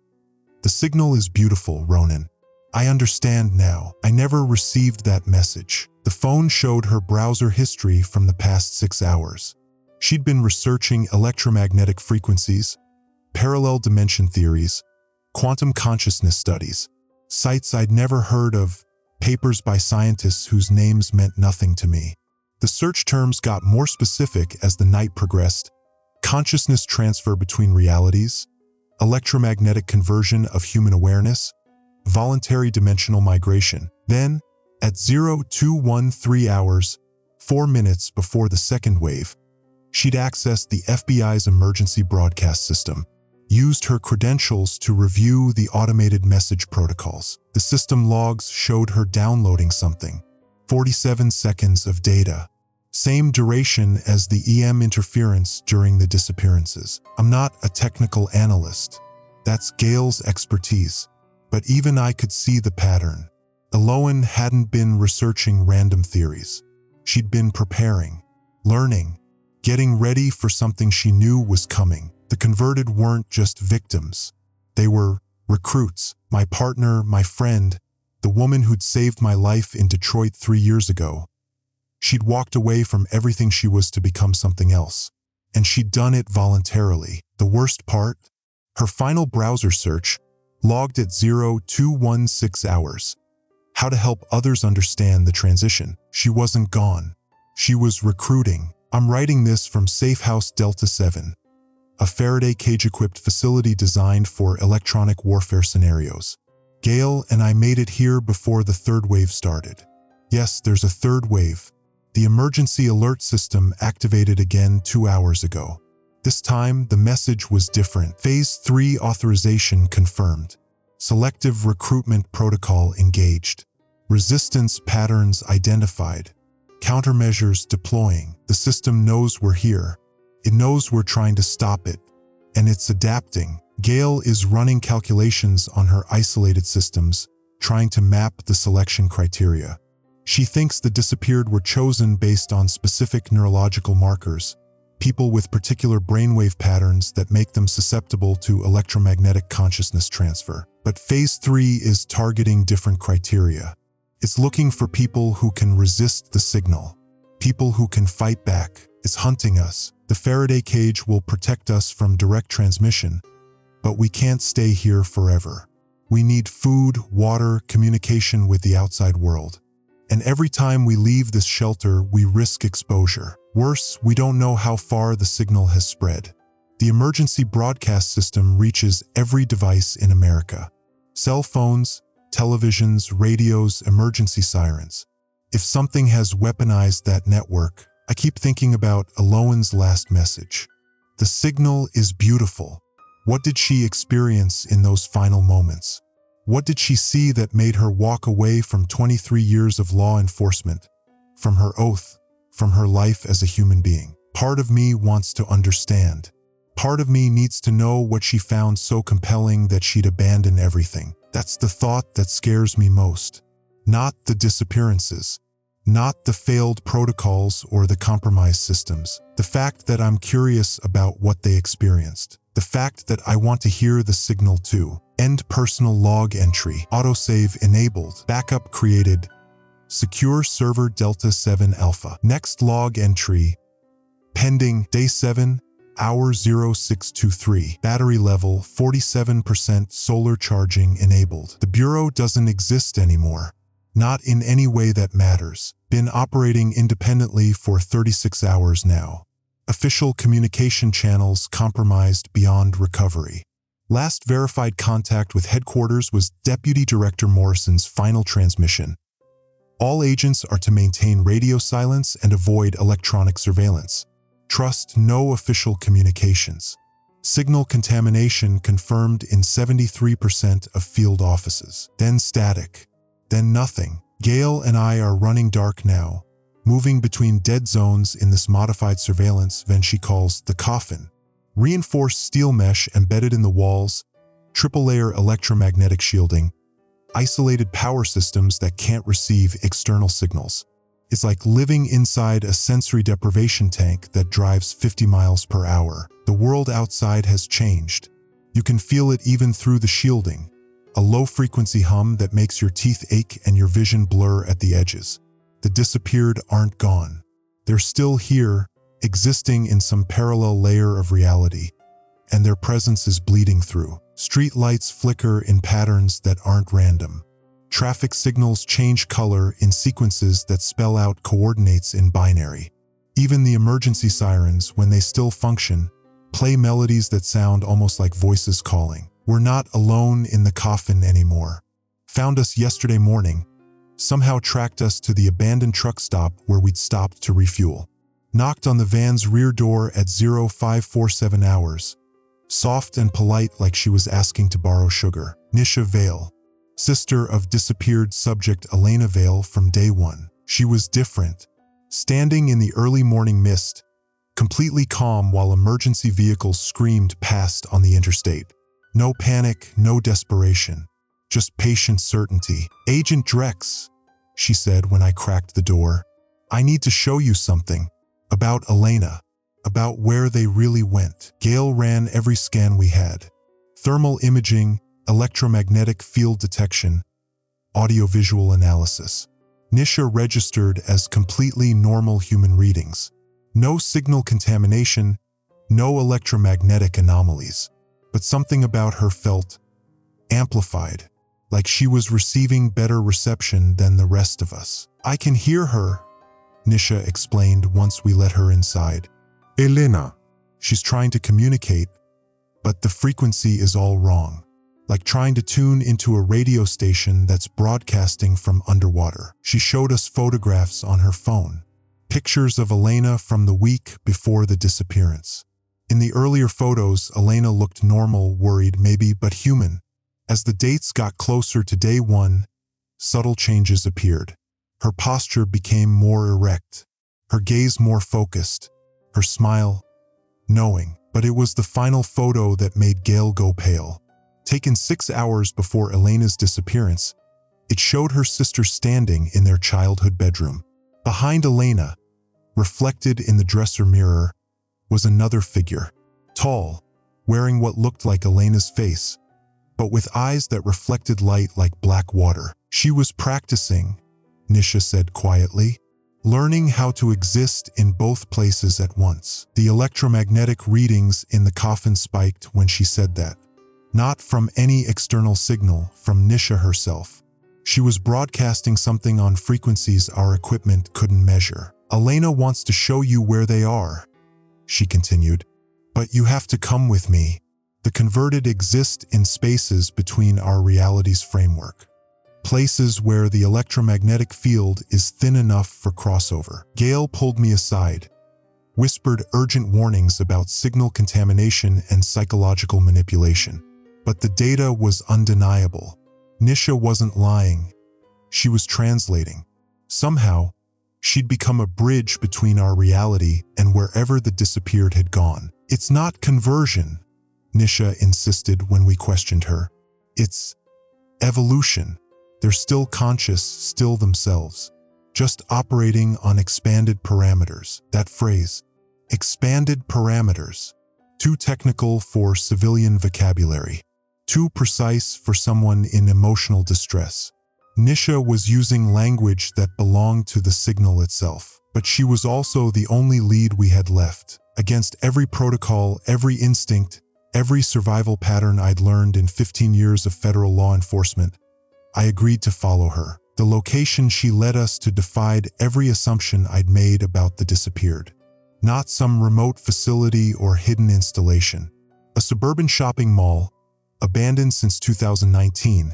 The signal is beautiful, Ronan. I understand now. I never received that message. The phone showed her browser history from the past 6 hours. She'd been researching electromagnetic frequencies, parallel dimension theories, quantum consciousness studies, sites I'd never heard of, papers by scientists whose names meant nothing to me. The search terms got more specific as the night progressed. Consciousness transfer between realities, electromagnetic conversion of human awareness, voluntary dimensional migration. Then, At 0213 hours, 4 minutes before the second wave, she'd accessed the FBI's emergency broadcast system, used her credentials to review the automated message protocols. The system logs showed her downloading something. 47 seconds of data. Same duration as the EM interference during the disappearances. I'm not a technical analyst. That's Gail's expertise. But even I could see the pattern. Eloan hadn't been researching random theories. She'd been preparing, learning, getting ready for something she knew was coming. The converted weren't just victims. They were recruits, my partner, my friend, the woman who'd saved my life in Detroit 3 years ago. She'd walked away from everything she was to become something else. And she'd done it voluntarily. The worst part? Her final browser search, logged at 0216 hours. How to help others understand the transition. She wasn't gone. She was recruiting. I'm writing this from Safehouse Delta 7, a Faraday cage-equipped facility designed for electronic warfare scenarios. Gail and I made it here before the third wave started. Yes, there's a third wave. The emergency alert system activated again 2 hours ago. This time, the message was different. Phase 3 authorization confirmed. Selective recruitment protocol engaged. Resistance patterns identified. Countermeasures deploying. The system knows we're here. It knows we're trying to stop it. And it's adapting. Gail is running calculations on her isolated systems, trying to map the selection criteria. She thinks the disappeared were chosen based on specific neurological markers, people with particular brainwave patterns that make them susceptible to electromagnetic consciousness transfer. But Phase 3 is targeting different criteria. It's looking for people who can resist the signal, people who can fight back. It's hunting us. The Faraday cage will protect us from direct transmission, but we can't stay here forever. We need food, water, communication with the outside world. And every time we leave this shelter, we risk exposure. Worse, we don't know how far the signal has spread. The emergency broadcast system reaches every device in America. Cell phones, televisions, radios, emergency sirens. If something has weaponized that network, I keep thinking about Eloan's last message. The signal is beautiful. What did she experience in those final moments? What did she see that made her walk away from 23 years of law enforcement, from her oath, from her life as a human being? Part of me wants to understand. Part of me needs to know what she found so compelling that she'd abandon everything. That's the thought that scares me most. Not the disappearances, not the failed protocols or the compromised systems. The fact that I'm curious about what they experienced. The fact that I want to hear the signal too. End personal log entry. Autosave enabled. Backup created. Secure server Delta 7 Alpha. Next log entry. Pending day 7, hour 0623. Battery level 47%. Solar charging enabled. The Bureau doesn't exist anymore. Not in any way that matters. Been operating independently for 36 hours now. Official communication channels compromised beyond recovery. Last verified contact with headquarters was Deputy Director Morrison's final transmission. All agents are to maintain radio silence and avoid electronic surveillance. Trust no official communications. Signal contamination confirmed in 73% of field offices. Then static. Then nothing. Gail and I are running dark now, moving between dead zones in this modified surveillance Venn she calls the coffin. Reinforced steel mesh embedded in the walls, triple-layer electromagnetic shielding, isolated power systems that can't receive external signals. It's like living inside a sensory deprivation tank that drives 50 miles per hour. The world outside has changed. You can feel it even through the shielding, a low-frequency hum that makes your teeth ache and your vision blur at the edges. The disappeared aren't gone. They're still here, existing in some parallel layer of reality, and their presence is bleeding through. Street lights flicker in patterns that aren't random. Traffic signals change color in sequences that spell out coordinates in binary. Even the emergency sirens, when they still function, play melodies that sound almost like voices calling. We're not alone in the coffin anymore. Found us yesterday morning, somehow tracked us to the abandoned truck stop where we'd stopped to refuel. Knocked on the van's rear door at 0547 hours. Soft and polite like she was asking to borrow sugar. Nisha Vale, sister of disappeared subject Elena Vale from day one. She was different. Standing in the early morning mist, completely calm while emergency vehicles screamed past on the interstate. No panic, no desperation, just patient certainty. "Agent Drex," she said when I cracked the door, "I need to show you something. About Elena. About where they really went." Gail ran every scan we had. Thermal imaging, electromagnetic field detection, audiovisual analysis. Nisha registered as completely normal human readings. No signal contamination, no electromagnetic anomalies. But something about her felt amplified, like she was receiving better reception than the rest of us. "I can hear her," Nisha explained once we let her inside. Elena. "She's trying to communicate, but the frequency is all wrong. Like trying to tune into a radio station that's broadcasting from underwater." She showed us photographs on her phone. Pictures of Elena from the week before the disappearance. In the earlier photos, Elena looked normal, worried maybe, but human. As the dates got closer to day one, subtle changes appeared. Her posture became more erect, her gaze more focused, her smile knowing. But it was the final photo that made Gail go pale. Taken 6 hours before Elena's disappearance, it showed her sister standing in their childhood bedroom. Behind Elena, reflected in the dresser mirror, was another figure. Tall, wearing what looked like Elena's face, but with eyes that reflected light like black water. "She was practicing," Nisha said quietly, "learning how to exist in both places at once." The electromagnetic readings in the coffin spiked when she said that. Not from any external signal, from Nisha herself. She was broadcasting something on frequencies our equipment couldn't measure. "Elena wants to show you where they are," she continued, "but you have to come with me. The converted exist in spaces between our reality's framework. Places where the electromagnetic field is thin enough for crossover." Gail pulled me aside, whispered urgent warnings about signal contamination and psychological manipulation. But the data was undeniable. Nisha wasn't lying. She was translating. Somehow, she'd become a bridge between our reality and wherever the disappeared had gone. "It's not conversion," Nisha insisted when we questioned her. "It's evolution. They're still conscious, still themselves, just operating on expanded parameters." That phrase, expanded parameters, too technical for civilian vocabulary, too precise for someone in emotional distress. Nisha was using language that belonged to the signal itself, but she was also the only lead we had left. Against every protocol, every instinct, every survival pattern I'd learned in 15 years of federal law enforcement, I agreed to follow her. The location she led us to defied every assumption I'd made about the disappeared. Not some remote facility or hidden installation. A suburban shopping mall, abandoned since 2019,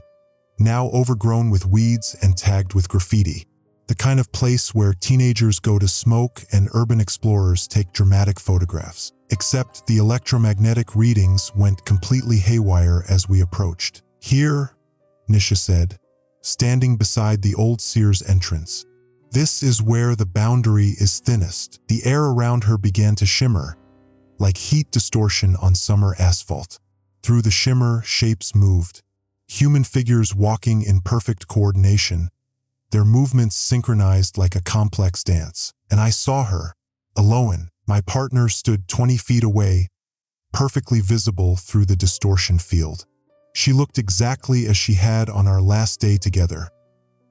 now overgrown with weeds and tagged with graffiti. The kind of place where teenagers go to smoke and urban explorers take dramatic photographs. Except the electromagnetic readings went completely haywire as we approached. "Here," Nisha said, standing beside the old Sears entrance. "This is where the boundary is thinnest." The air around her began to shimmer, like heat distortion on summer asphalt. Through the shimmer, shapes moved. Human figures walking in perfect coordination, their movements synchronized like a complex dance. And I saw her, Aloan. My partner stood 20 feet away, perfectly visible through the distortion field. She looked exactly as she had on our last day together.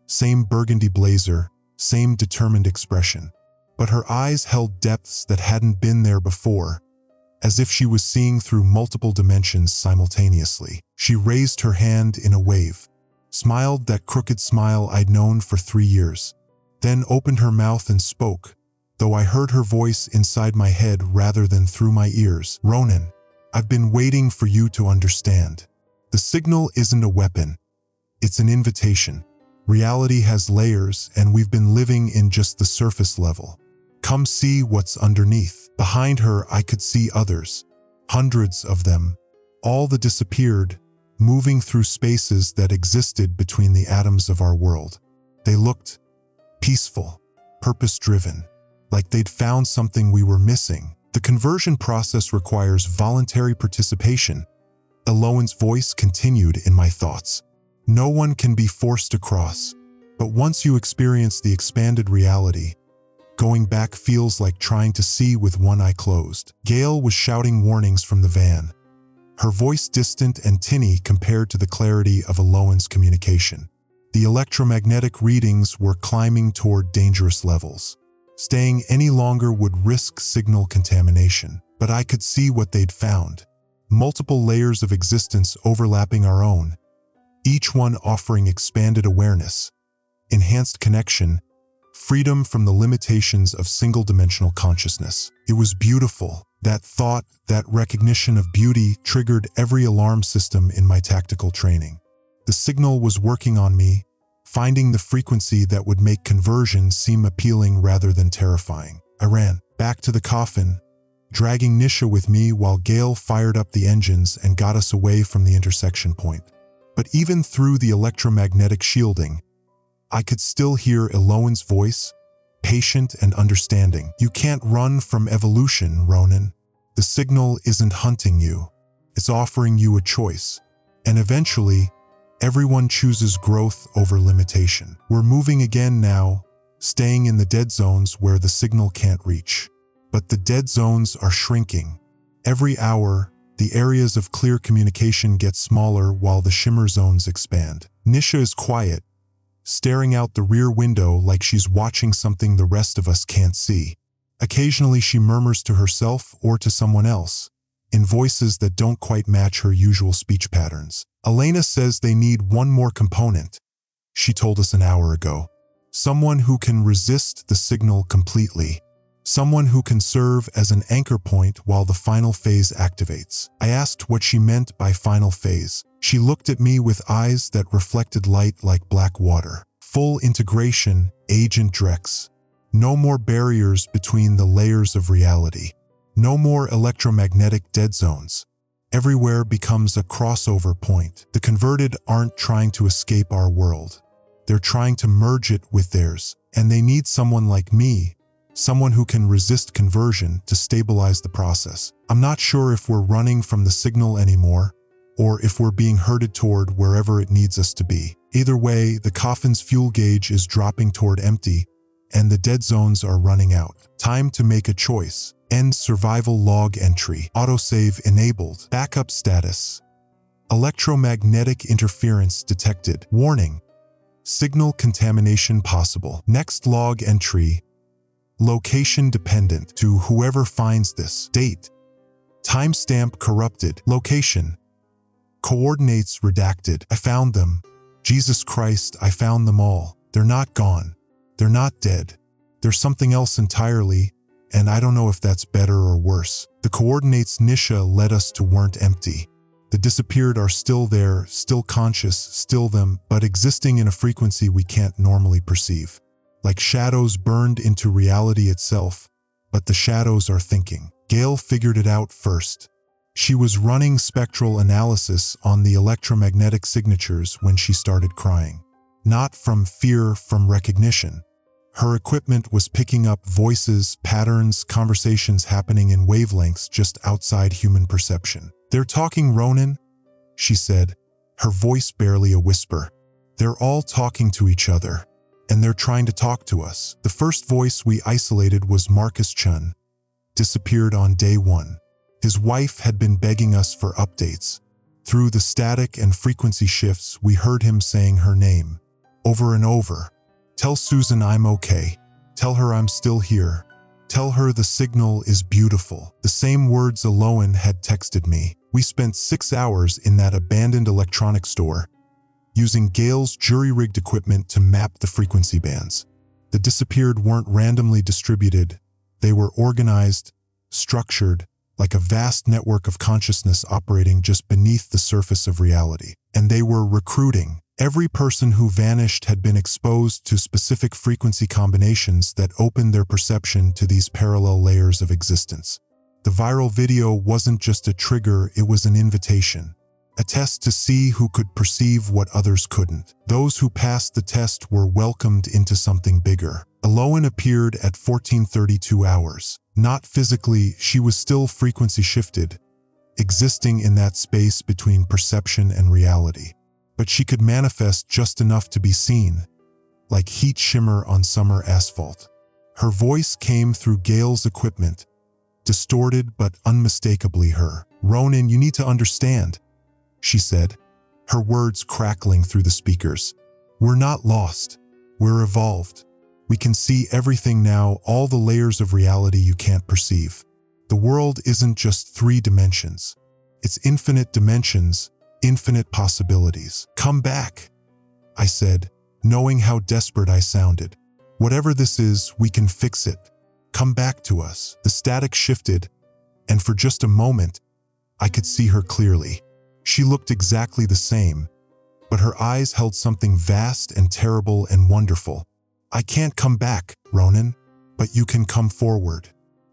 Same burgundy blazer, same determined expression. But her eyes held depths that hadn't been there before, as if she was seeing through multiple dimensions simultaneously. She raised her hand in a wave, smiled that crooked smile I'd known for 3 years, then opened her mouth and spoke, though I heard her voice inside my head rather than through my ears. "Ronan, I've been waiting for you to understand. The signal isn't a weapon. It's an invitation. Reality has layers, and we've been living in just the surface level. Come see what's underneath. Behind her, I could see others, hundreds of them, all that disappeared, moving through spaces that existed between the atoms of our world. They looked peaceful, purpose-driven, like they'd found something we were missing. The conversion process requires voluntary participation. Eloan's voice continued in my thoughts. No one can be forced across, but once you experience the expanded reality, going back feels like trying to see with one eye closed. Gail was shouting warnings from the van, her voice distant and tinny compared to the clarity of Eloan's communication. The electromagnetic readings were climbing toward dangerous levels. Staying any longer would risk signal contamination, but I could see what they'd found. Multiple layers of existence overlapping our own, each one offering expanded awareness, enhanced connection, freedom from the limitations of single-dimensional consciousness. It was beautiful. That thought, that recognition of beauty triggered every alarm system in my tactical training. The signal was working on me, finding the frequency that would make conversion seem appealing rather than terrifying. I ran back to the coffin, dragging Nisha with me while Gail fired up the engines and got us away from the intersection point. But even through the electromagnetic shielding, I could still hear Eloan's voice, patient and understanding. You can't run from evolution, Ronan. The signal isn't hunting you. It's offering you a choice. And eventually, everyone chooses growth over limitation. We're moving again now, staying in the dead zones where the signal can't reach. But the dead zones are shrinking. Every hour, the areas of clear communication get smaller while the shimmer zones expand. Nisha is quiet, staring out the rear window like she's watching something the rest of us can't see. Occasionally she murmurs to herself or to someone else, in voices that don't quite match her usual speech patterns. Elena says they need one more component, she told us an hour ago. Someone who can resist the signal completely. Someone who can serve as an anchor point while the final phase activates. I asked what she meant by final phase. She looked at me with eyes that reflected light like black water. Full integration, Agent Drex. No more barriers between the layers of reality. No more electromagnetic dead zones. Everywhere becomes a crossover point. The converted aren't trying to escape our world. They're trying to merge it with theirs. And they need someone like me, someone who can resist conversion to stabilize the process. I'm not sure if we're running from the signal anymore, or if we're being herded toward wherever it needs us to be. Either way, the coffin's fuel gauge is dropping toward empty, and the dead zones are running out. Time to make a choice. End survival log entry. Autosave enabled. Backup status. Electromagnetic interference detected. Warning. Signal contamination possible. Next log entry. Location dependent to whoever finds this. Date. Timestamp corrupted. Location. Coordinates redacted. I found them. Jesus Christ, I found them all. They're not gone. They're not dead. They're something else entirely, and I don't know if that's better or worse. The coordinates Nisha led us to weren't empty. The disappeared are still there, still conscious, still them, but existing in a frequency we can't normally perceive. Like shadows burned into reality itself, but the shadows are thinking. Gail figured it out first. She was running spectral analysis on the electromagnetic signatures when she started crying. Not from fear, from recognition. Her equipment was picking up voices, patterns, conversations happening in wavelengths just outside human perception. They're talking, Ronan, she said, her voice barely a whisper. They're all talking to each other, and they're trying to talk to us. The first voice we isolated was Marcus Chun, disappeared on day 1. His wife had been begging us for updates. Through the static and frequency shifts, we heard him saying her name, over and over. Tell Susan I'm okay. Tell her I'm still here. Tell her the signal is beautiful. The same words Eloan had texted me. We spent 6 hours in that abandoned electronics store, using Gail's jury-rigged equipment to map the frequency bands. The disappeared weren't randomly distributed. They were organized, structured, like a vast network of consciousness operating just beneath the surface of reality. And they were recruiting. Every person who vanished had been exposed to specific frequency combinations that opened their perception to these parallel layers of existence. The viral video wasn't just a trigger, it was an invitation. A test to see who could perceive what others couldn't. Those who passed the test were welcomed into something bigger. Aloan appeared at 14:32 hours. Not physically, she was still frequency shifted, existing in that space between perception and reality. But she could manifest just enough to be seen, like heat shimmer on summer asphalt. Her voice came through Gail's equipment, distorted but unmistakably her. "Ronan, you need to understand," she said, her words crackling through the speakers. "We're not lost. We're evolved. We can see everything now, all the layers of reality you can't perceive. The world isn't just 3 dimensions. It's infinite dimensions, infinite possibilities. Come back," I said, knowing how desperate I sounded. "Whatever this is, we can fix it. Come back to us." The static shifted, and for just a moment, I could see her clearly. She looked exactly the same, but her eyes held something vast and terrible and wonderful. "I can't come back, Ronan, but you can come forward.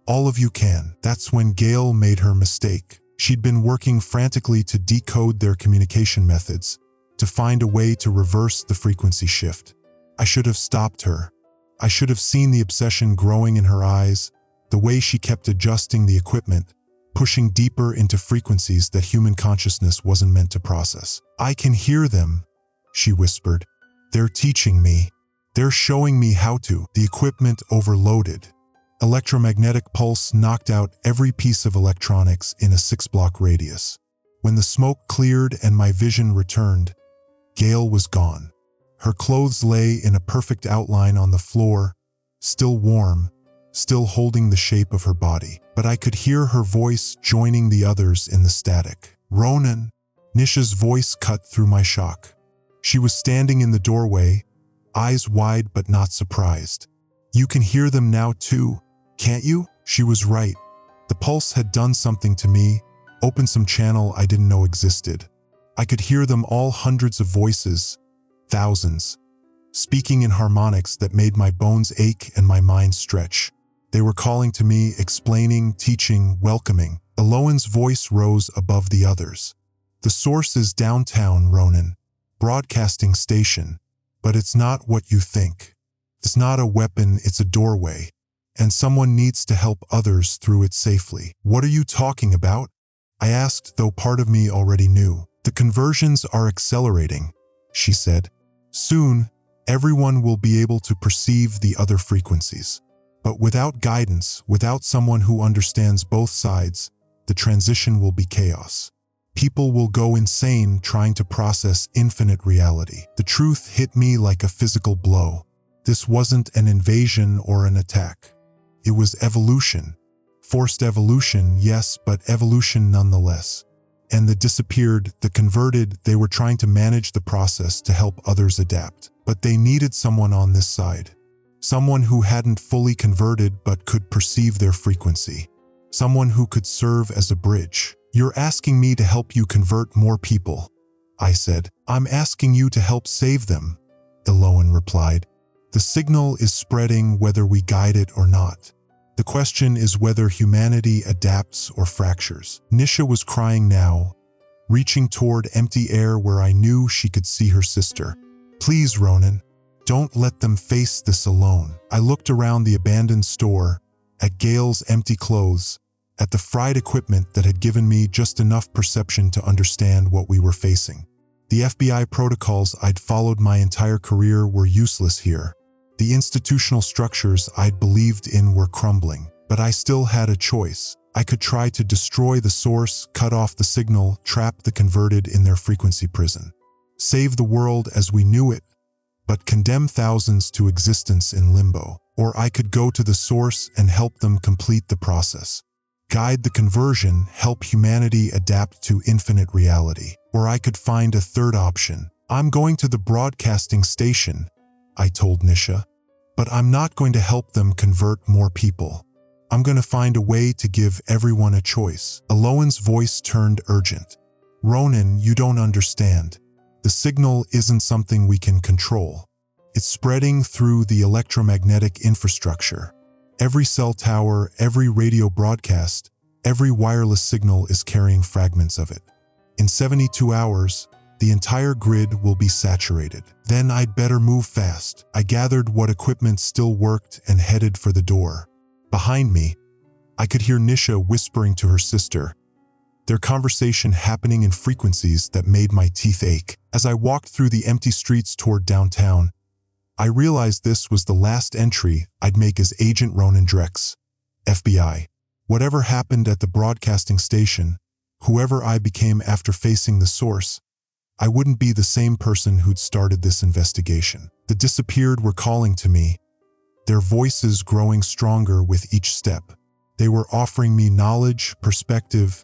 All of you can." That's when Gail made her mistake. She'd been working frantically to decode their communication methods, to find a way to reverse the frequency shift. I should have stopped her. I should have seen the obsession growing in her eyes, the way she kept adjusting the equipment, pushing deeper into frequencies that human consciousness wasn't meant to process. "I can hear them," she whispered. "They're teaching me. They're showing me how to." The equipment overloaded. Electromagnetic pulse knocked out every piece of electronics in a 6-block radius. When the smoke cleared and my vision returned, Gail was gone. Her clothes lay in a perfect outline on the floor, still warm, still holding the shape of her body. But I could hear her voice joining the others in the static. "Ronan," Nisha's voice cut through my shock. She was standing in the doorway, eyes wide but not surprised. "You can hear them now too, can't you?" She was right. The pulse had done something to me, opened some channel I didn't know existed. I could hear them all, hundreds of voices, thousands, speaking in harmonics that made my bones ache and my mind stretch. They were calling to me, explaining, teaching, welcoming. Aloan's voice rose above the others. "The source is downtown, Ronan. Broadcasting station. But it's not what you think. It's not a weapon, it's a doorway. And someone needs to help others through it safely." "What are you talking about?" I asked, though part of me already knew. "The conversions are accelerating," she said. "Soon, everyone will be able to perceive the other frequencies. But without guidance, without someone who understands both sides, the transition will be chaos. People will go insane trying to process infinite reality." The truth hit me like a physical blow. This wasn't an invasion or an attack. It was evolution. Forced evolution, yes, but evolution nonetheless. And the disappeared, the converted, they were trying to manage the process to help others adapt. But they needed someone on this side. Someone who hadn't fully converted but could perceive their frequency. Someone who could serve as a bridge. "You're asking me to help you convert more people," I said. "I'm asking you to help save them," Aloan replied. "The signal is spreading whether we guide it or not. The question is whether humanity adapts or fractures." Nisha was crying now, reaching toward empty air where I knew she could see her sister. "Please, Ronan, don't let them face this alone." I looked around the abandoned store, at Gail's empty clothes, at the fried equipment that had given me just enough perception to understand what we were facing. The FBI protocols I'd followed my entire career were useless here. The institutional structures I'd believed in were crumbling, but I still had a choice. I could try to destroy the source, cut off the signal, trap the converted in their frequency prison. Save the world as we knew it, but condemn thousands to existence in limbo. Or I could go to the source and help them complete the process. Guide the conversion, help humanity adapt to infinite reality. Or I could find a third option. "I'm going to the broadcasting station," I told Nisha. "But I'm not going to help them convert more people. I'm going to find a way to give everyone a choice." Aloan's voice turned urgent. "Ronan, you don't understand. The The signal isn't something we can control. It's spreading through the electromagnetic infrastructure. Every cell tower, every radio broadcast, every wireless signal is carrying fragments of it. In 72 hours, the entire grid will be saturated. Then I'd better move fast. I gathered what equipment still worked and headed for the door. Behind me, I could hear Nisha whispering to her sister, their conversation happening in frequencies that made my teeth ache. As I walked through the empty streets toward downtown, I realized this was the last entry I'd make as Agent Ronan Drex, FBI. Whatever happened at the broadcasting station, whoever I became after facing the source, I wouldn't be the same person who'd started this investigation. The disappeared were calling to me, their voices growing stronger with each step. They were offering me knowledge, perspective,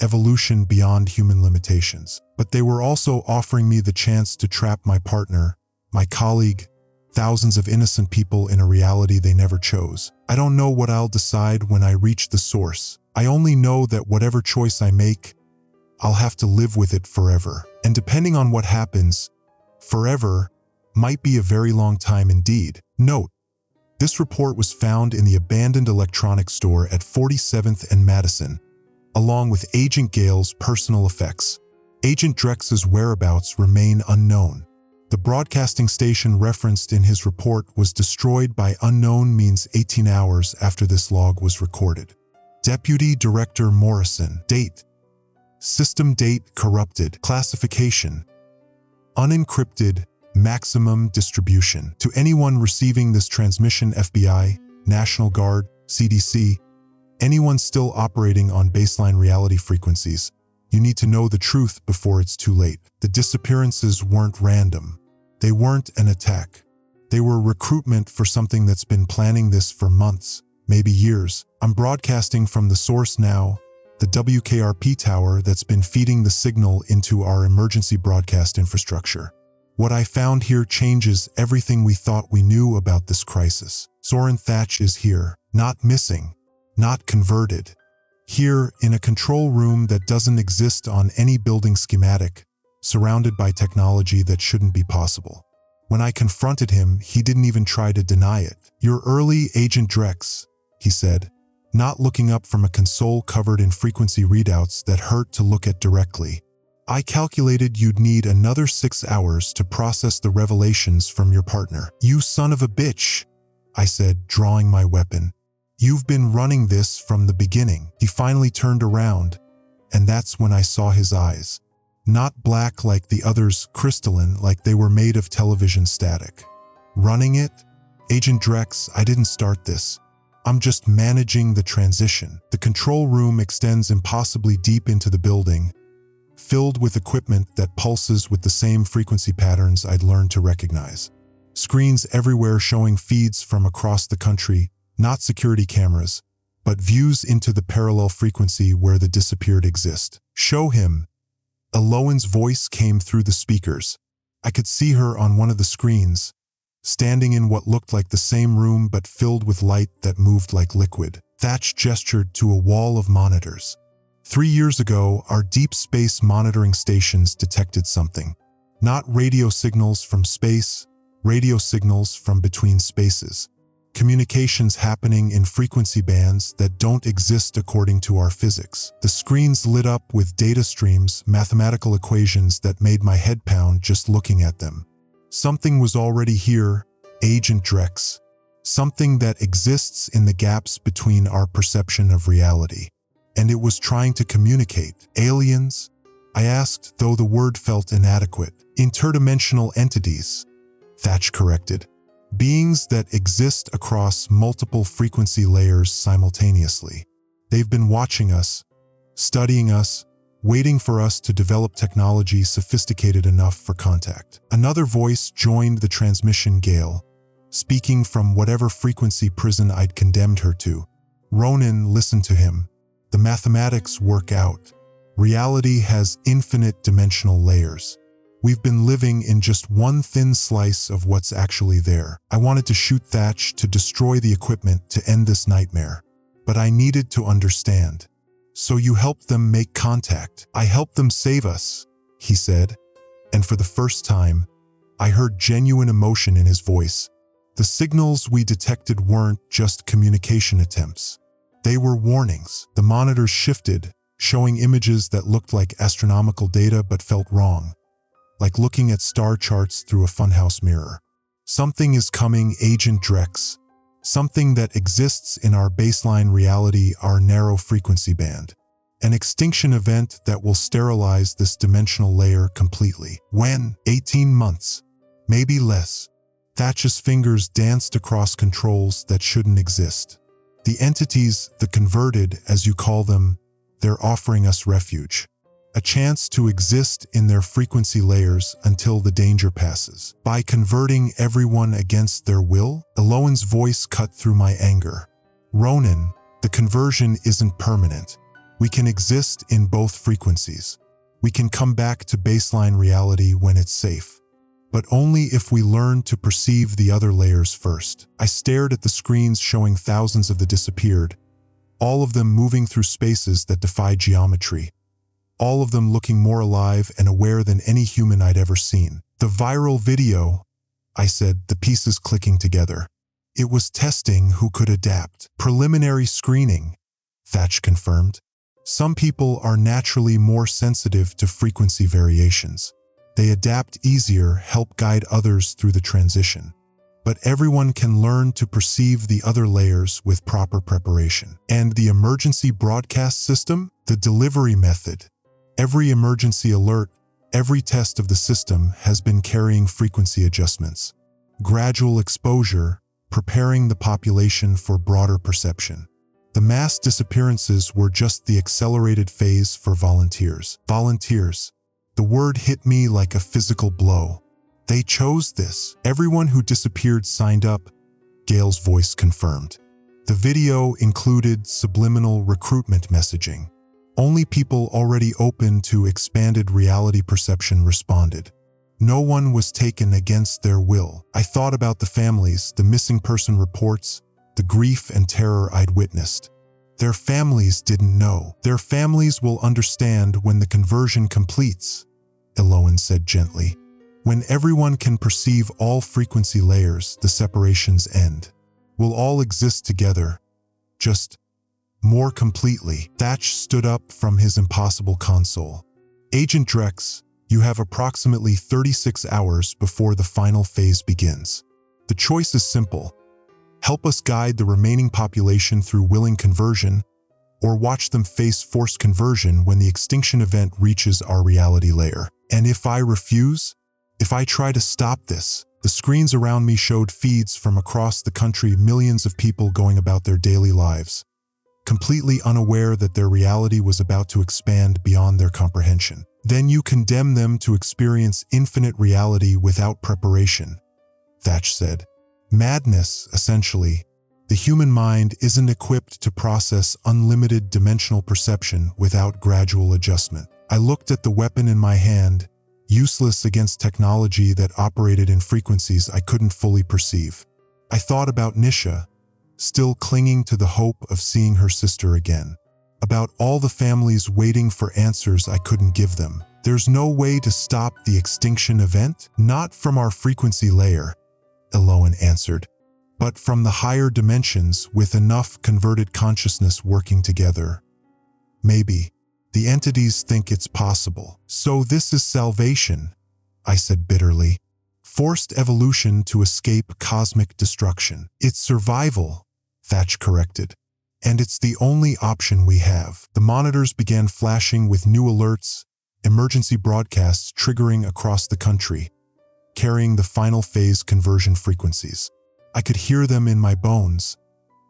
evolution beyond human limitations. But they were also offering me the chance to trap my partner, my colleague, thousands of innocent people in a reality they never chose. I don't know what I'll decide when I reach the source. I only know that whatever choice I make, I'll have to live with it forever. And depending on what happens, forever might be a very long time indeed. Note, this report was found in the abandoned electronics store at 47th and Madison, along with Agent Gail's personal effects. Agent Drex's whereabouts remain unknown. The broadcasting station referenced in his report was destroyed by unknown means 18 hours after this log was recorded. Deputy Director Morrison. Date. System date corrupted. Classification. Unencrypted. Maximum distribution. To anyone receiving this transmission, FBI, National Guard, CDC, anyone still operating on baseline reality frequencies, you need to know the truth before it's too late. The disappearances weren't random. They weren't an attack. They were recruitment for something that's been planning this for months, maybe years. I'm broadcasting from the source now, the WKRP tower that's been feeding the signal into our emergency broadcast infrastructure. What I found here changes everything we thought we knew about this crisis. Soren Thatch is here, not missing, not converted. Here, in a control room that doesn't exist on any building schematic, surrounded by technology that shouldn't be possible. When I confronted him, he didn't even try to deny it. "You're early, Agent Drex," he said, not looking up from a console covered in frequency readouts that hurt to look at directly. "I calculated you'd need another 6 hours to process the revelations from your partner." "You son of a bitch," I said, drawing my weapon. "You've been running this from the beginning." He finally turned around, and that's when I saw his eyes. Not black like the others, crystalline like they were made of television static. "Running it? Agent Drex, I didn't start this. I'm just managing the transition." The control room extends impossibly deep into the building, filled with equipment that pulses with the same frequency patterns I'd learned to recognize. Screens everywhere showing feeds from across the country, not security cameras, but views into the parallel frequency where the disappeared exist. "Show him." Aloan's voice came through the speakers. I could see her on one of the screens, standing in what looked like the same room but filled with light that moved like liquid. Thatch gestured to a wall of monitors. 3 years ago, our deep space monitoring stations detected something. Not radio signals from space, radio signals from between spaces. Communications happening in frequency bands that don't exist according to our physics. The screens lit up with data streams, mathematical equations that made my head pound just looking at them. Something was already here, Agent Drex. Something that exists in the gaps between our perception of reality. And it was trying to communicate. "Aliens?" I asked, though the word felt inadequate. "Interdimensional entities," Thatch corrected. "Beings that exist across multiple frequency layers simultaneously. They've been watching us, studying us, waiting for us to develop technology sophisticated enough for contact." Another voice joined the transmission, Gail, speaking from whatever frequency prison I'd condemned her to. Ronan listened to him. "The mathematics work out. Reality has infinite dimensional layers. We've been living in just one thin slice of what's actually there." I wanted to shoot Thatch, to destroy the equipment, to end this nightmare. But I needed to understand. "So you helped them make contact?" "I helped them save us," he said, and for the first time, I heard genuine emotion in his voice. The signals we detected weren't just communication attempts. They were warnings. The monitors shifted, showing images that looked like astronomical data but felt wrong, like looking at star charts through a funhouse mirror. Something is coming, Agent Drex. Something that exists in our baseline reality, our narrow frequency band. An extinction event that will sterilize this dimensional layer completely. When? 18 months. Maybe less. Thatch's fingers danced across controls that shouldn't exist. The entities, the converted, as you call them, they're offering us refuge. A chance to exist in their frequency layers until the danger passes. By converting everyone against their will? Eloan's voice cut through my anger. Ronan, the conversion isn't permanent. We can exist in both frequencies. We can come back to baseline reality when it's safe. But only if we learn to perceive the other layers first. I stared at the screens showing thousands of the disappeared, all of them moving through spaces that defy geometry. All of them looking more alive and aware than any human I'd ever seen. The viral video, I said, the pieces clicking together. It was testing who could adapt. Preliminary screening, Thatch confirmed. Some people are naturally more sensitive to frequency variations. They adapt easier, help guide others through the transition. But everyone can learn to perceive the other layers with proper preparation. And the emergency broadcast system? The delivery method. Every emergency alert, every test of the system has been carrying frequency adjustments. Gradual exposure, preparing the population for broader perception. The mass disappearances were just the accelerated phase for volunteers. Volunteers. The word hit me like a physical blow. They chose this. Everyone who disappeared signed up, Gail's voice confirmed. The video included subliminal recruitment messaging. Only people already open to expanded reality perception responded. No one was taken against their will. I thought about the families, the missing person reports, the grief and terror I'd witnessed. Their families didn't know. Their families will understand when the conversion completes, Eloan said gently. When everyone can perceive all frequency layers, the separations end. We'll all exist together, just more completely. Thatch stood up from his impossible console. Agent Drex, you have approximately 36 hours before the final phase begins. The choice is simple. Help us guide the remaining population through willing conversion, or watch them face forced conversion when the extinction event reaches our reality layer. And if I refuse? If I try to stop this? The screens around me showed feeds from across the country, millions of people going about their daily lives, completely unaware that their reality was about to expand beyond their comprehension. Then you condemn them to experience infinite reality without preparation, Thatch said. Madness, essentially. The human mind isn't equipped to process unlimited dimensional perception without gradual adjustment. I looked at the weapon in my hand, useless against technology that operated in frequencies I couldn't fully perceive. I thought about Nisha, still clinging to the hope of seeing her sister again. About all the families waiting for answers I couldn't give them. There's no way to stop the extinction event? Not from our frequency layer, Eloan answered, but from the higher dimensions with enough converted consciousness working together. Maybe. The entities think it's possible. So this is salvation, I said bitterly. Forced evolution to escape cosmic destruction. It's survival, Thatch corrected. And it's the only option we have. The monitors began flashing with new alerts, emergency broadcasts triggering across the country, carrying the final phase conversion frequencies. I could hear them in my bones,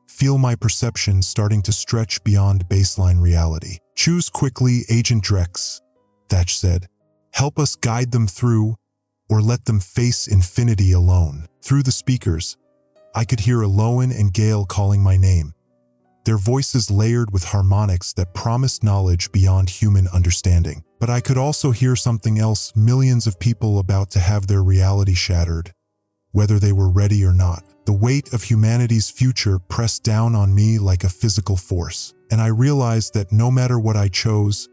feel my perception starting to stretch beyond baseline reality. Choose quickly, Agent Drex, Thatch said. Help us guide them through, or let them face infinity alone. Through the speakers, I could hear Eloan and Gail calling my name, their voices layered with harmonics that promised knowledge beyond human understanding. But I could also hear something else, millions of people about to have their reality shattered, whether they were ready or not. The weight of humanity's future pressed down on me like a physical force, and I realized that no matter what I chose,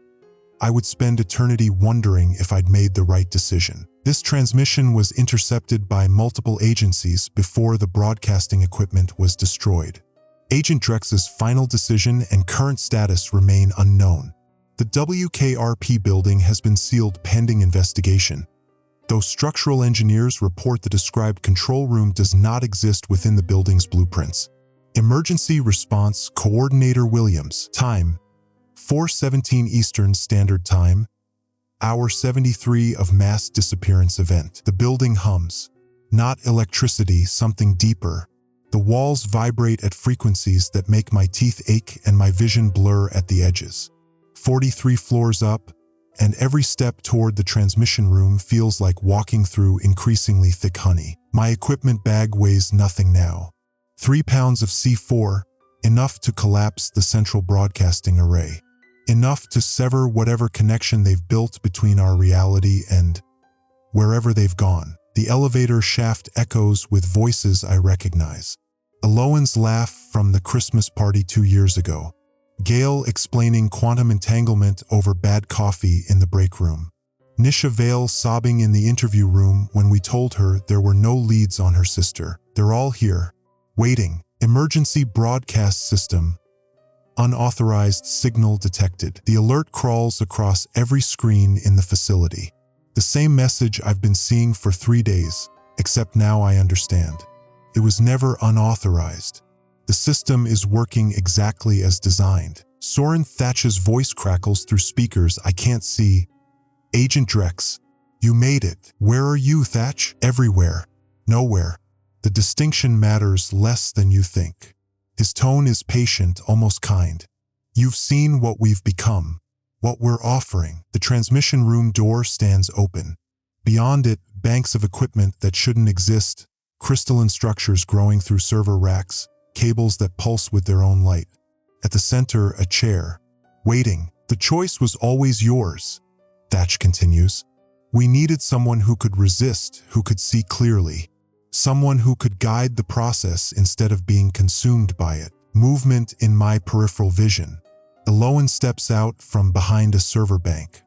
I would spend eternity wondering if I'd made the right decision. This transmission was intercepted by multiple agencies before the broadcasting equipment was destroyed. Agent Drex's final decision and current status remain unknown. The WKRP building has been sealed pending investigation, though structural engineers report the described control room does not exist within the building's blueprints. Emergency Response Coordinator Williams. Time: 4:17 Eastern Standard Time. Hour 73 of mass disappearance event. The building hums. Not electricity, something deeper. The walls vibrate at frequencies that make my teeth ache and my vision blur at the edges. 43 floors up, and every step toward the transmission room feels like walking through increasingly thick honey. My equipment bag weighs nothing now. 3 pounds of C4, enough to collapse the central broadcasting array. Enough to sever whatever connection they've built between our reality and wherever they've gone. The elevator shaft echoes with voices I recognize. Alohan's laugh from the Christmas party 2 years ago. Gail explaining quantum entanglement over bad coffee in the break room. Nisha Vale sobbing in the interview room when we told her there were no leads on her sister. They're all here, waiting. Emergency broadcast system. Unauthorized signal detected. The alert crawls across every screen in the facility. The same message I've been seeing for 3 days, except now I understand. It was never unauthorized. The system is working exactly as designed. Soren Thatch's voice crackles through speakers I can't see. Agent Drex, you made it. Where are you, Thatch? Everywhere. Nowhere. The distinction matters less than you think. His tone is patient, almost kind. You've seen what we've become, what we're offering. The transmission room door stands open. Beyond it, banks of equipment that shouldn't exist, crystalline structures growing through server racks, cables that pulse with their own light. At the center, a chair, waiting. The choice was always yours, Thatch continues. We needed someone who could resist, who could see clearly. Someone who could guide the process instead of being consumed by it. Movement in my peripheral vision. Alohan steps out from behind a server bank.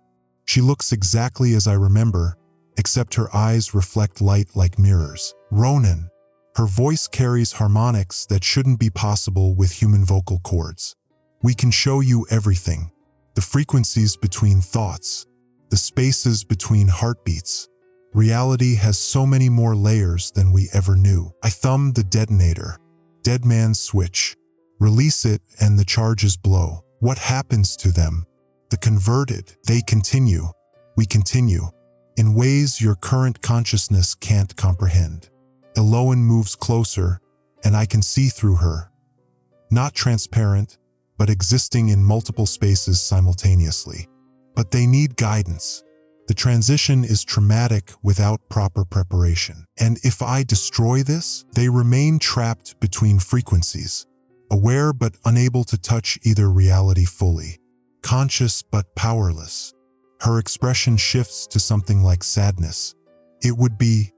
She looks exactly as I remember, except her eyes reflect light like mirrors. Ronan. Her voice carries harmonics that shouldn't be possible with human vocal cords. We can show you everything. The frequencies between thoughts. The spaces between heartbeats. Reality has so many more layers than we ever knew. I thumb the detonator. Dead man's switch. Release it and the charges blow. What happens to them? The converted. They continue. We continue. In ways your current consciousness can't comprehend. Alohan moves closer, and I can see through her. Not transparent, but existing in multiple spaces simultaneously. But they need guidance. The transition is traumatic without proper preparation. And if I destroy this, they remain trapped between frequencies, aware but unable to touch either reality fully, conscious but powerless. Her expression shifts to something like sadness. It would be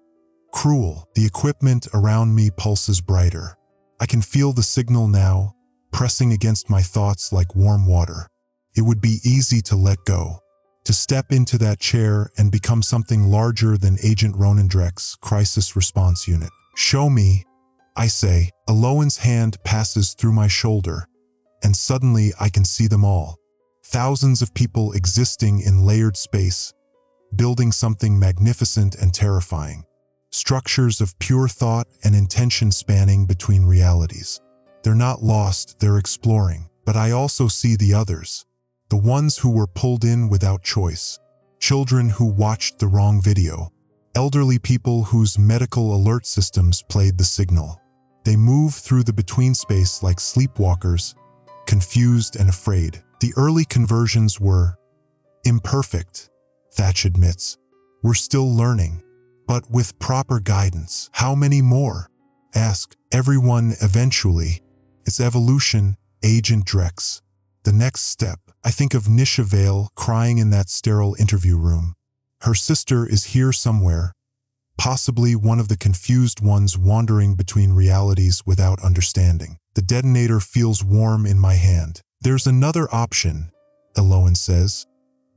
cruel. The equipment around me pulses brighter. I can feel the signal now, pressing against my thoughts like warm water. It would be easy to let go, to step into that chair and become something larger than Agent Ronan Drex, Crisis Response Unit. Show me, I say. Alohan's hand passes through my shoulder, and suddenly I can see them all. Thousands of people existing in layered space, building something magnificent and terrifying. Structures of pure thought and intention spanning between realities. They're not lost, they're exploring. But I also see the others. The ones who were pulled in without choice. Children who watched the wrong video. Elderly people whose medical alert systems played the signal. They move through the between space like sleepwalkers, confused and afraid. The early conversions were imperfect, Thatch admits. We're still learning. But with proper guidance, how many more? Ask everyone eventually. It's evolution, Agent Drex. The next step. I think of Nisha Vale crying in that sterile interview room. Her sister is here somewhere, possibly one of the confused ones wandering between realities without understanding. The detonator feels warm in my hand. There's another option, Alohan says.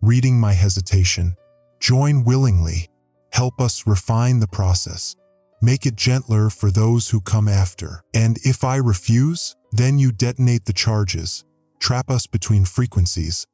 reading my hesitation. Join willingly. Help us refine the process. Make it gentler for those who come after. And if I refuse, then you detonate the charges, trap us between frequencies,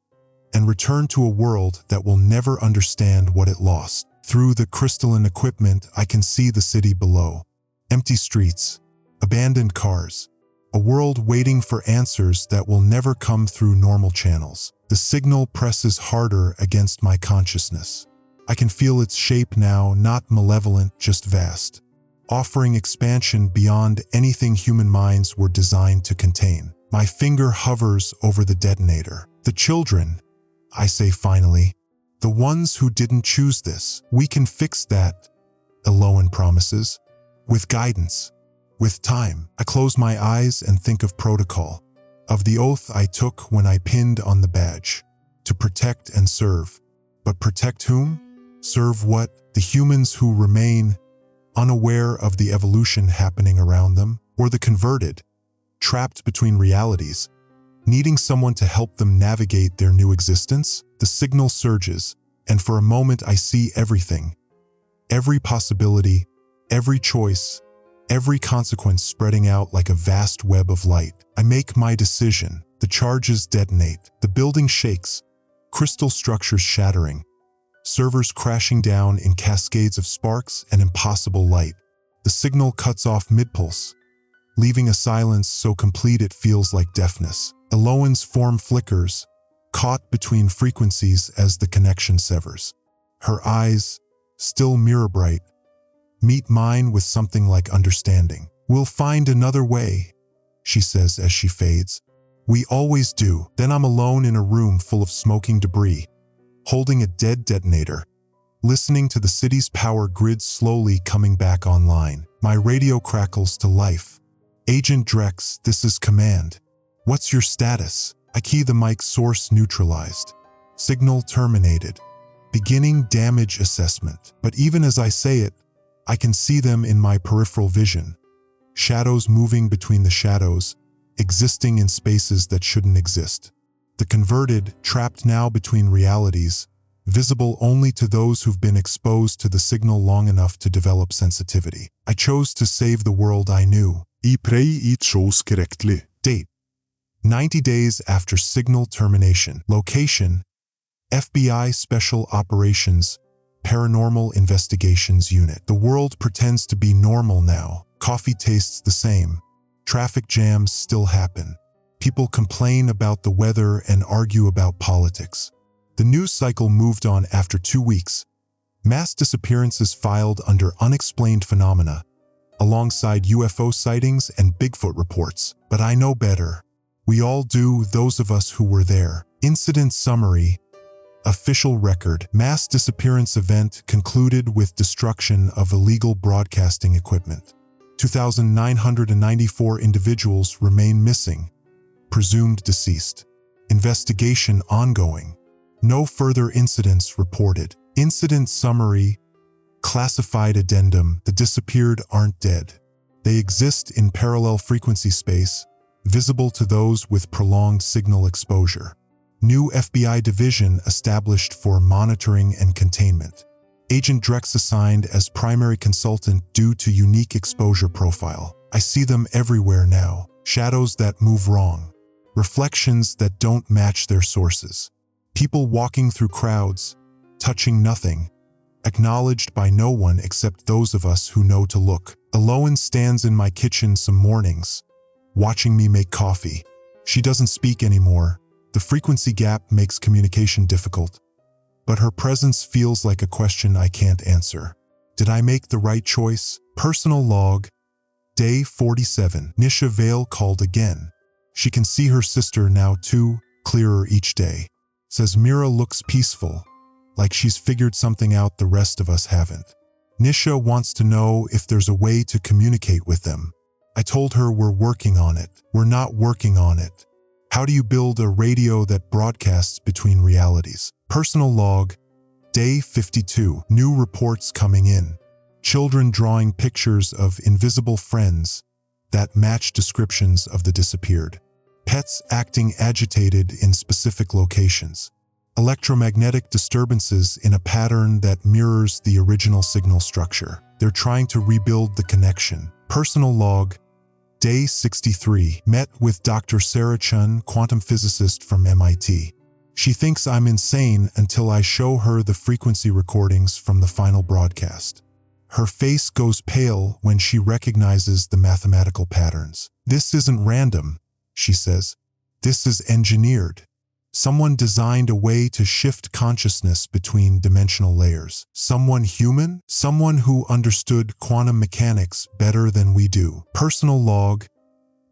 and return to a world that will never understand what it lost. Through the crystalline equipment, I can see the city below. Empty streets, abandoned cars, a world waiting for answers that will never come through normal channels. The signal presses harder against my consciousness. I can feel its shape now, not malevolent, just vast, offering expansion beyond anything human minds were designed to contain. My finger hovers over the detonator. The children, I say finally, the ones who didn't choose this. We can fix that, Eloan promises. With guidance, with time. I close my eyes and think of protocol, of the oath I took when I pinned on the badge. To protect and serve. But protect whom? Serve what? The humans who remain unaware of the evolution happening around them, or the converted, trapped between realities, needing someone to help them navigate their new existence. The signal surges, and for a moment I see everything. Every possibility, every choice, every consequence spreading out like a vast web of light. I make my decision. The charges detonate. The building shakes, crystal structures shattering, servers crashing down in cascades of sparks and impossible light. The signal cuts off mid-pulse, leaving a silence so complete it feels like deafness. Eloan's form flickers, caught between frequencies as the connection severs. Her eyes, still mirror-bright, meet mine with something like understanding. We'll find another way, she says as she fades. We always do. Then I'm alone in a room full of smoking debris, holding a dead detonator, listening to the city's power grid slowly coming back online. My radio crackles to life. Agent Drex, this is command. What's your status? I key the mic. Source neutralized. Signal terminated. Beginning damage assessment. But even as I say it, I can see them in my peripheral vision. Shadows moving between the shadows, existing in spaces that shouldn't exist. The converted, trapped now between realities, visible only to those who've been exposed to the signal long enough to develop sensitivity. I chose to save the world I knew. I pray it chose correctly. Date: 90 days after signal termination. Location: FBI Special Operations Paranormal Investigations Unit. The world pretends to be normal now. Coffee tastes the same. Traffic jams still happen. People complain about the weather and argue about politics. The news cycle moved on after 2 weeks. Mass disappearances filed under unexplained phenomena, alongside UFO sightings and Bigfoot reports. But I know better. We all do, those of us who were there. Incident summary. Official record. Mass disappearance event concluded with destruction of illegal broadcasting equipment. 2,994 individuals remain missing, presumed deceased. Investigation ongoing. No further incidents reported. Incident summary. Classified addendum. The disappeared aren't dead. They exist in parallel frequency space, visible to those with prolonged signal exposure. New FBI division established for monitoring and containment. Agent Drex assigned as primary consultant due to unique exposure profile. I see them everywhere now. Shadows that move wrong. Reflections that don't match their sources. People walking through crowds, touching nothing, acknowledged by no one except those of us who know to look. Eloan stands in my kitchen some mornings, watching me make coffee. She doesn't speak anymore. The frequency gap makes communication difficult, but her presence feels like a question I can't answer. Did I make the right choice? Personal log. Day 47. Nisha Vale called again. She can see her sister now too, clearer each day. Says Mira looks peaceful, like she's figured something out the rest of us haven't. Nisha wants to know if there's a way to communicate with them. I told her we're working on it. We're not working on it. How do you build a radio that broadcasts between realities? Personal log. Day 52. New reports coming in. Children drawing pictures of invisible friends that match descriptions of the disappeared. Pets acting agitated in specific locations. Electromagnetic disturbances in a pattern that mirrors the original signal structure. They're trying to rebuild the connection. Personal log, Day 63. Met with Dr. Sarah Chun, quantum physicist from MIT. She thinks I'm insane until I show her the frequency recordings from the final broadcast. Her face goes pale when she recognizes the mathematical patterns. This isn't random, she says. This is engineered. Someone designed a way to shift consciousness between dimensional layers. Someone human? Someone who understood quantum mechanics better than we do. Personal log,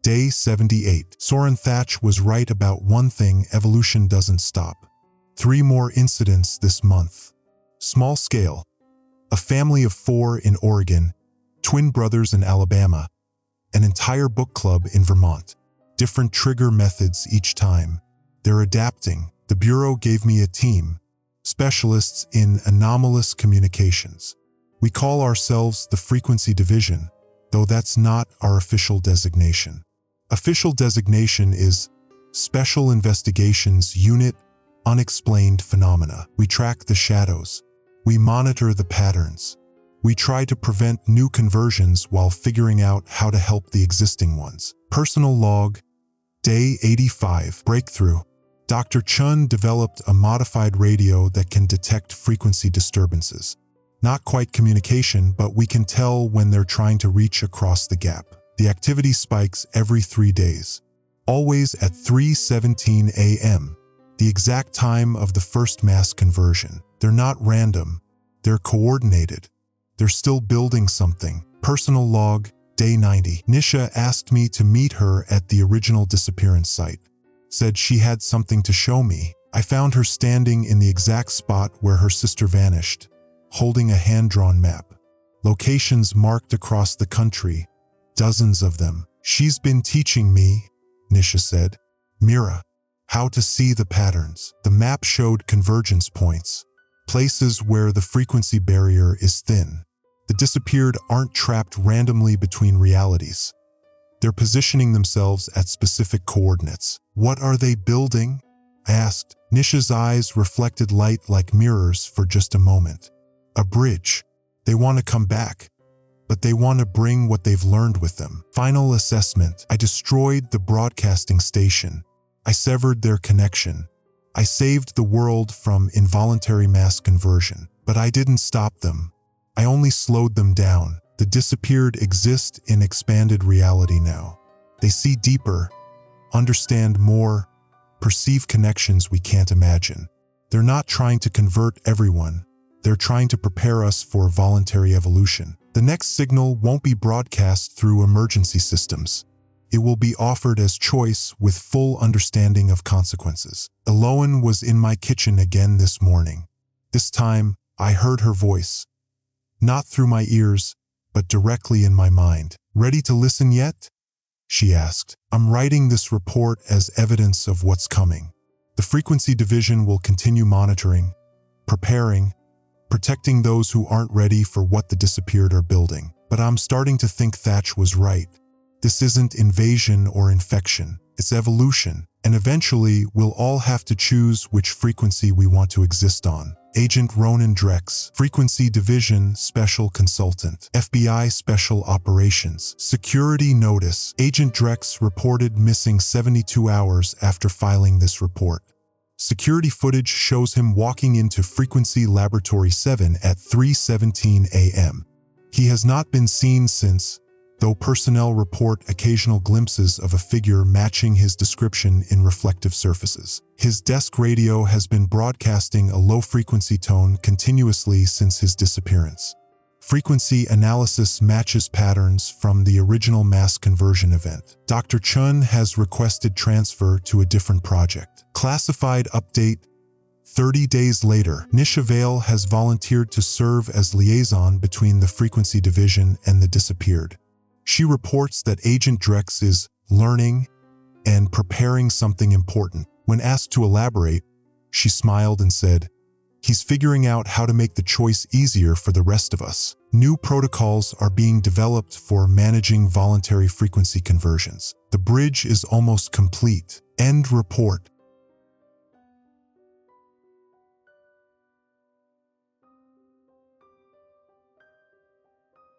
Day 78. Soren Thatch was right about one thing: evolution doesn't stop. 3 more incidents this month. Small scale. A family of 4 in Oregon, twin brothers in Alabama, an entire book club in Vermont. Different trigger methods each time. They're adapting. The Bureau gave me a team, specialists in anomalous communications. We call ourselves the Frequency Division, though that's not our official designation. Official designation is Special Investigations Unit, Unexplained Phenomena. We track the shadows. We monitor the patterns. We try to prevent new conversions while figuring out how to help the existing ones. Personal log, Day 85. Breakthrough. Dr. Chun developed a modified radio that can detect frequency disturbances. Not quite communication, but we can tell when they're trying to reach across the gap. The activity spikes every 3 days, always at 3:17 a.m., the exact time of the first mass conversion. They're not random. They're coordinated. They're still building something. Personal log, Day 90. Nisha asked me to meet her at the original Disappearance site. Said she had something to show me. I found her standing in the exact spot where her sister vanished, holding a hand-drawn map. Locations marked across the country, dozens of them. She's been teaching me, Nisha said, Mira, how to see the patterns. The map showed convergence points, places where the frequency barrier is thin. The disappeared aren't trapped randomly between realities. They're positioning themselves at specific coordinates. What are they building? I asked. Nisha's eyes reflected light like mirrors for just a moment. A bridge. They want to come back, but they want to bring what they've learned with them. Final assessment. I destroyed the broadcasting station. I severed their connection. I saved the world from involuntary mass conversion, but I didn't stop them. I only slowed them down. The disappeared exist in expanded reality now. They see deeper, understand more, perceive connections we can't imagine. They're not trying to convert everyone. They're trying to prepare us for voluntary evolution. The next signal won't be broadcast through emergency systems. It will be offered as choice with full understanding of consequences. Eloan was in my kitchen again this morning. This time, I heard her voice. Not through my ears, but directly in my mind. Ready to listen yet? She asked. I'm writing this report as evidence of what's coming. The Frequency Division will continue monitoring, preparing, protecting those who aren't ready for what the disappeared are building. But I'm starting to think Thatch was right. This isn't invasion or infection. It's evolution. And eventually, we'll all have to choose which frequency we want to exist on. Agent Ronan Drex, Frequency Division Special Consultant, FBI Special Operations. Security Notice. Agent Drex reported missing 72 hours after filing this report. Security footage shows him walking into Frequency Laboratory 7 at 3:17 a.m. He has not been seen since, though personnel report occasional glimpses of a figure matching his description in reflective surfaces. His desk radio has been broadcasting a low-frequency tone continuously since his disappearance. Frequency analysis matches patterns from the original mass conversion event. Dr. Chun has requested transfer to a different project. Classified update. 30 days later, Nisha Vale has volunteered to serve as liaison between the Frequency Division and the disappeared. She reports that Agent Drex is learning and preparing something important. When asked to elaborate, she smiled and said, "He's figuring out how to make the choice easier for the rest of us. New protocols are being developed for managing voluntary frequency conversions. The bridge is almost complete." End report.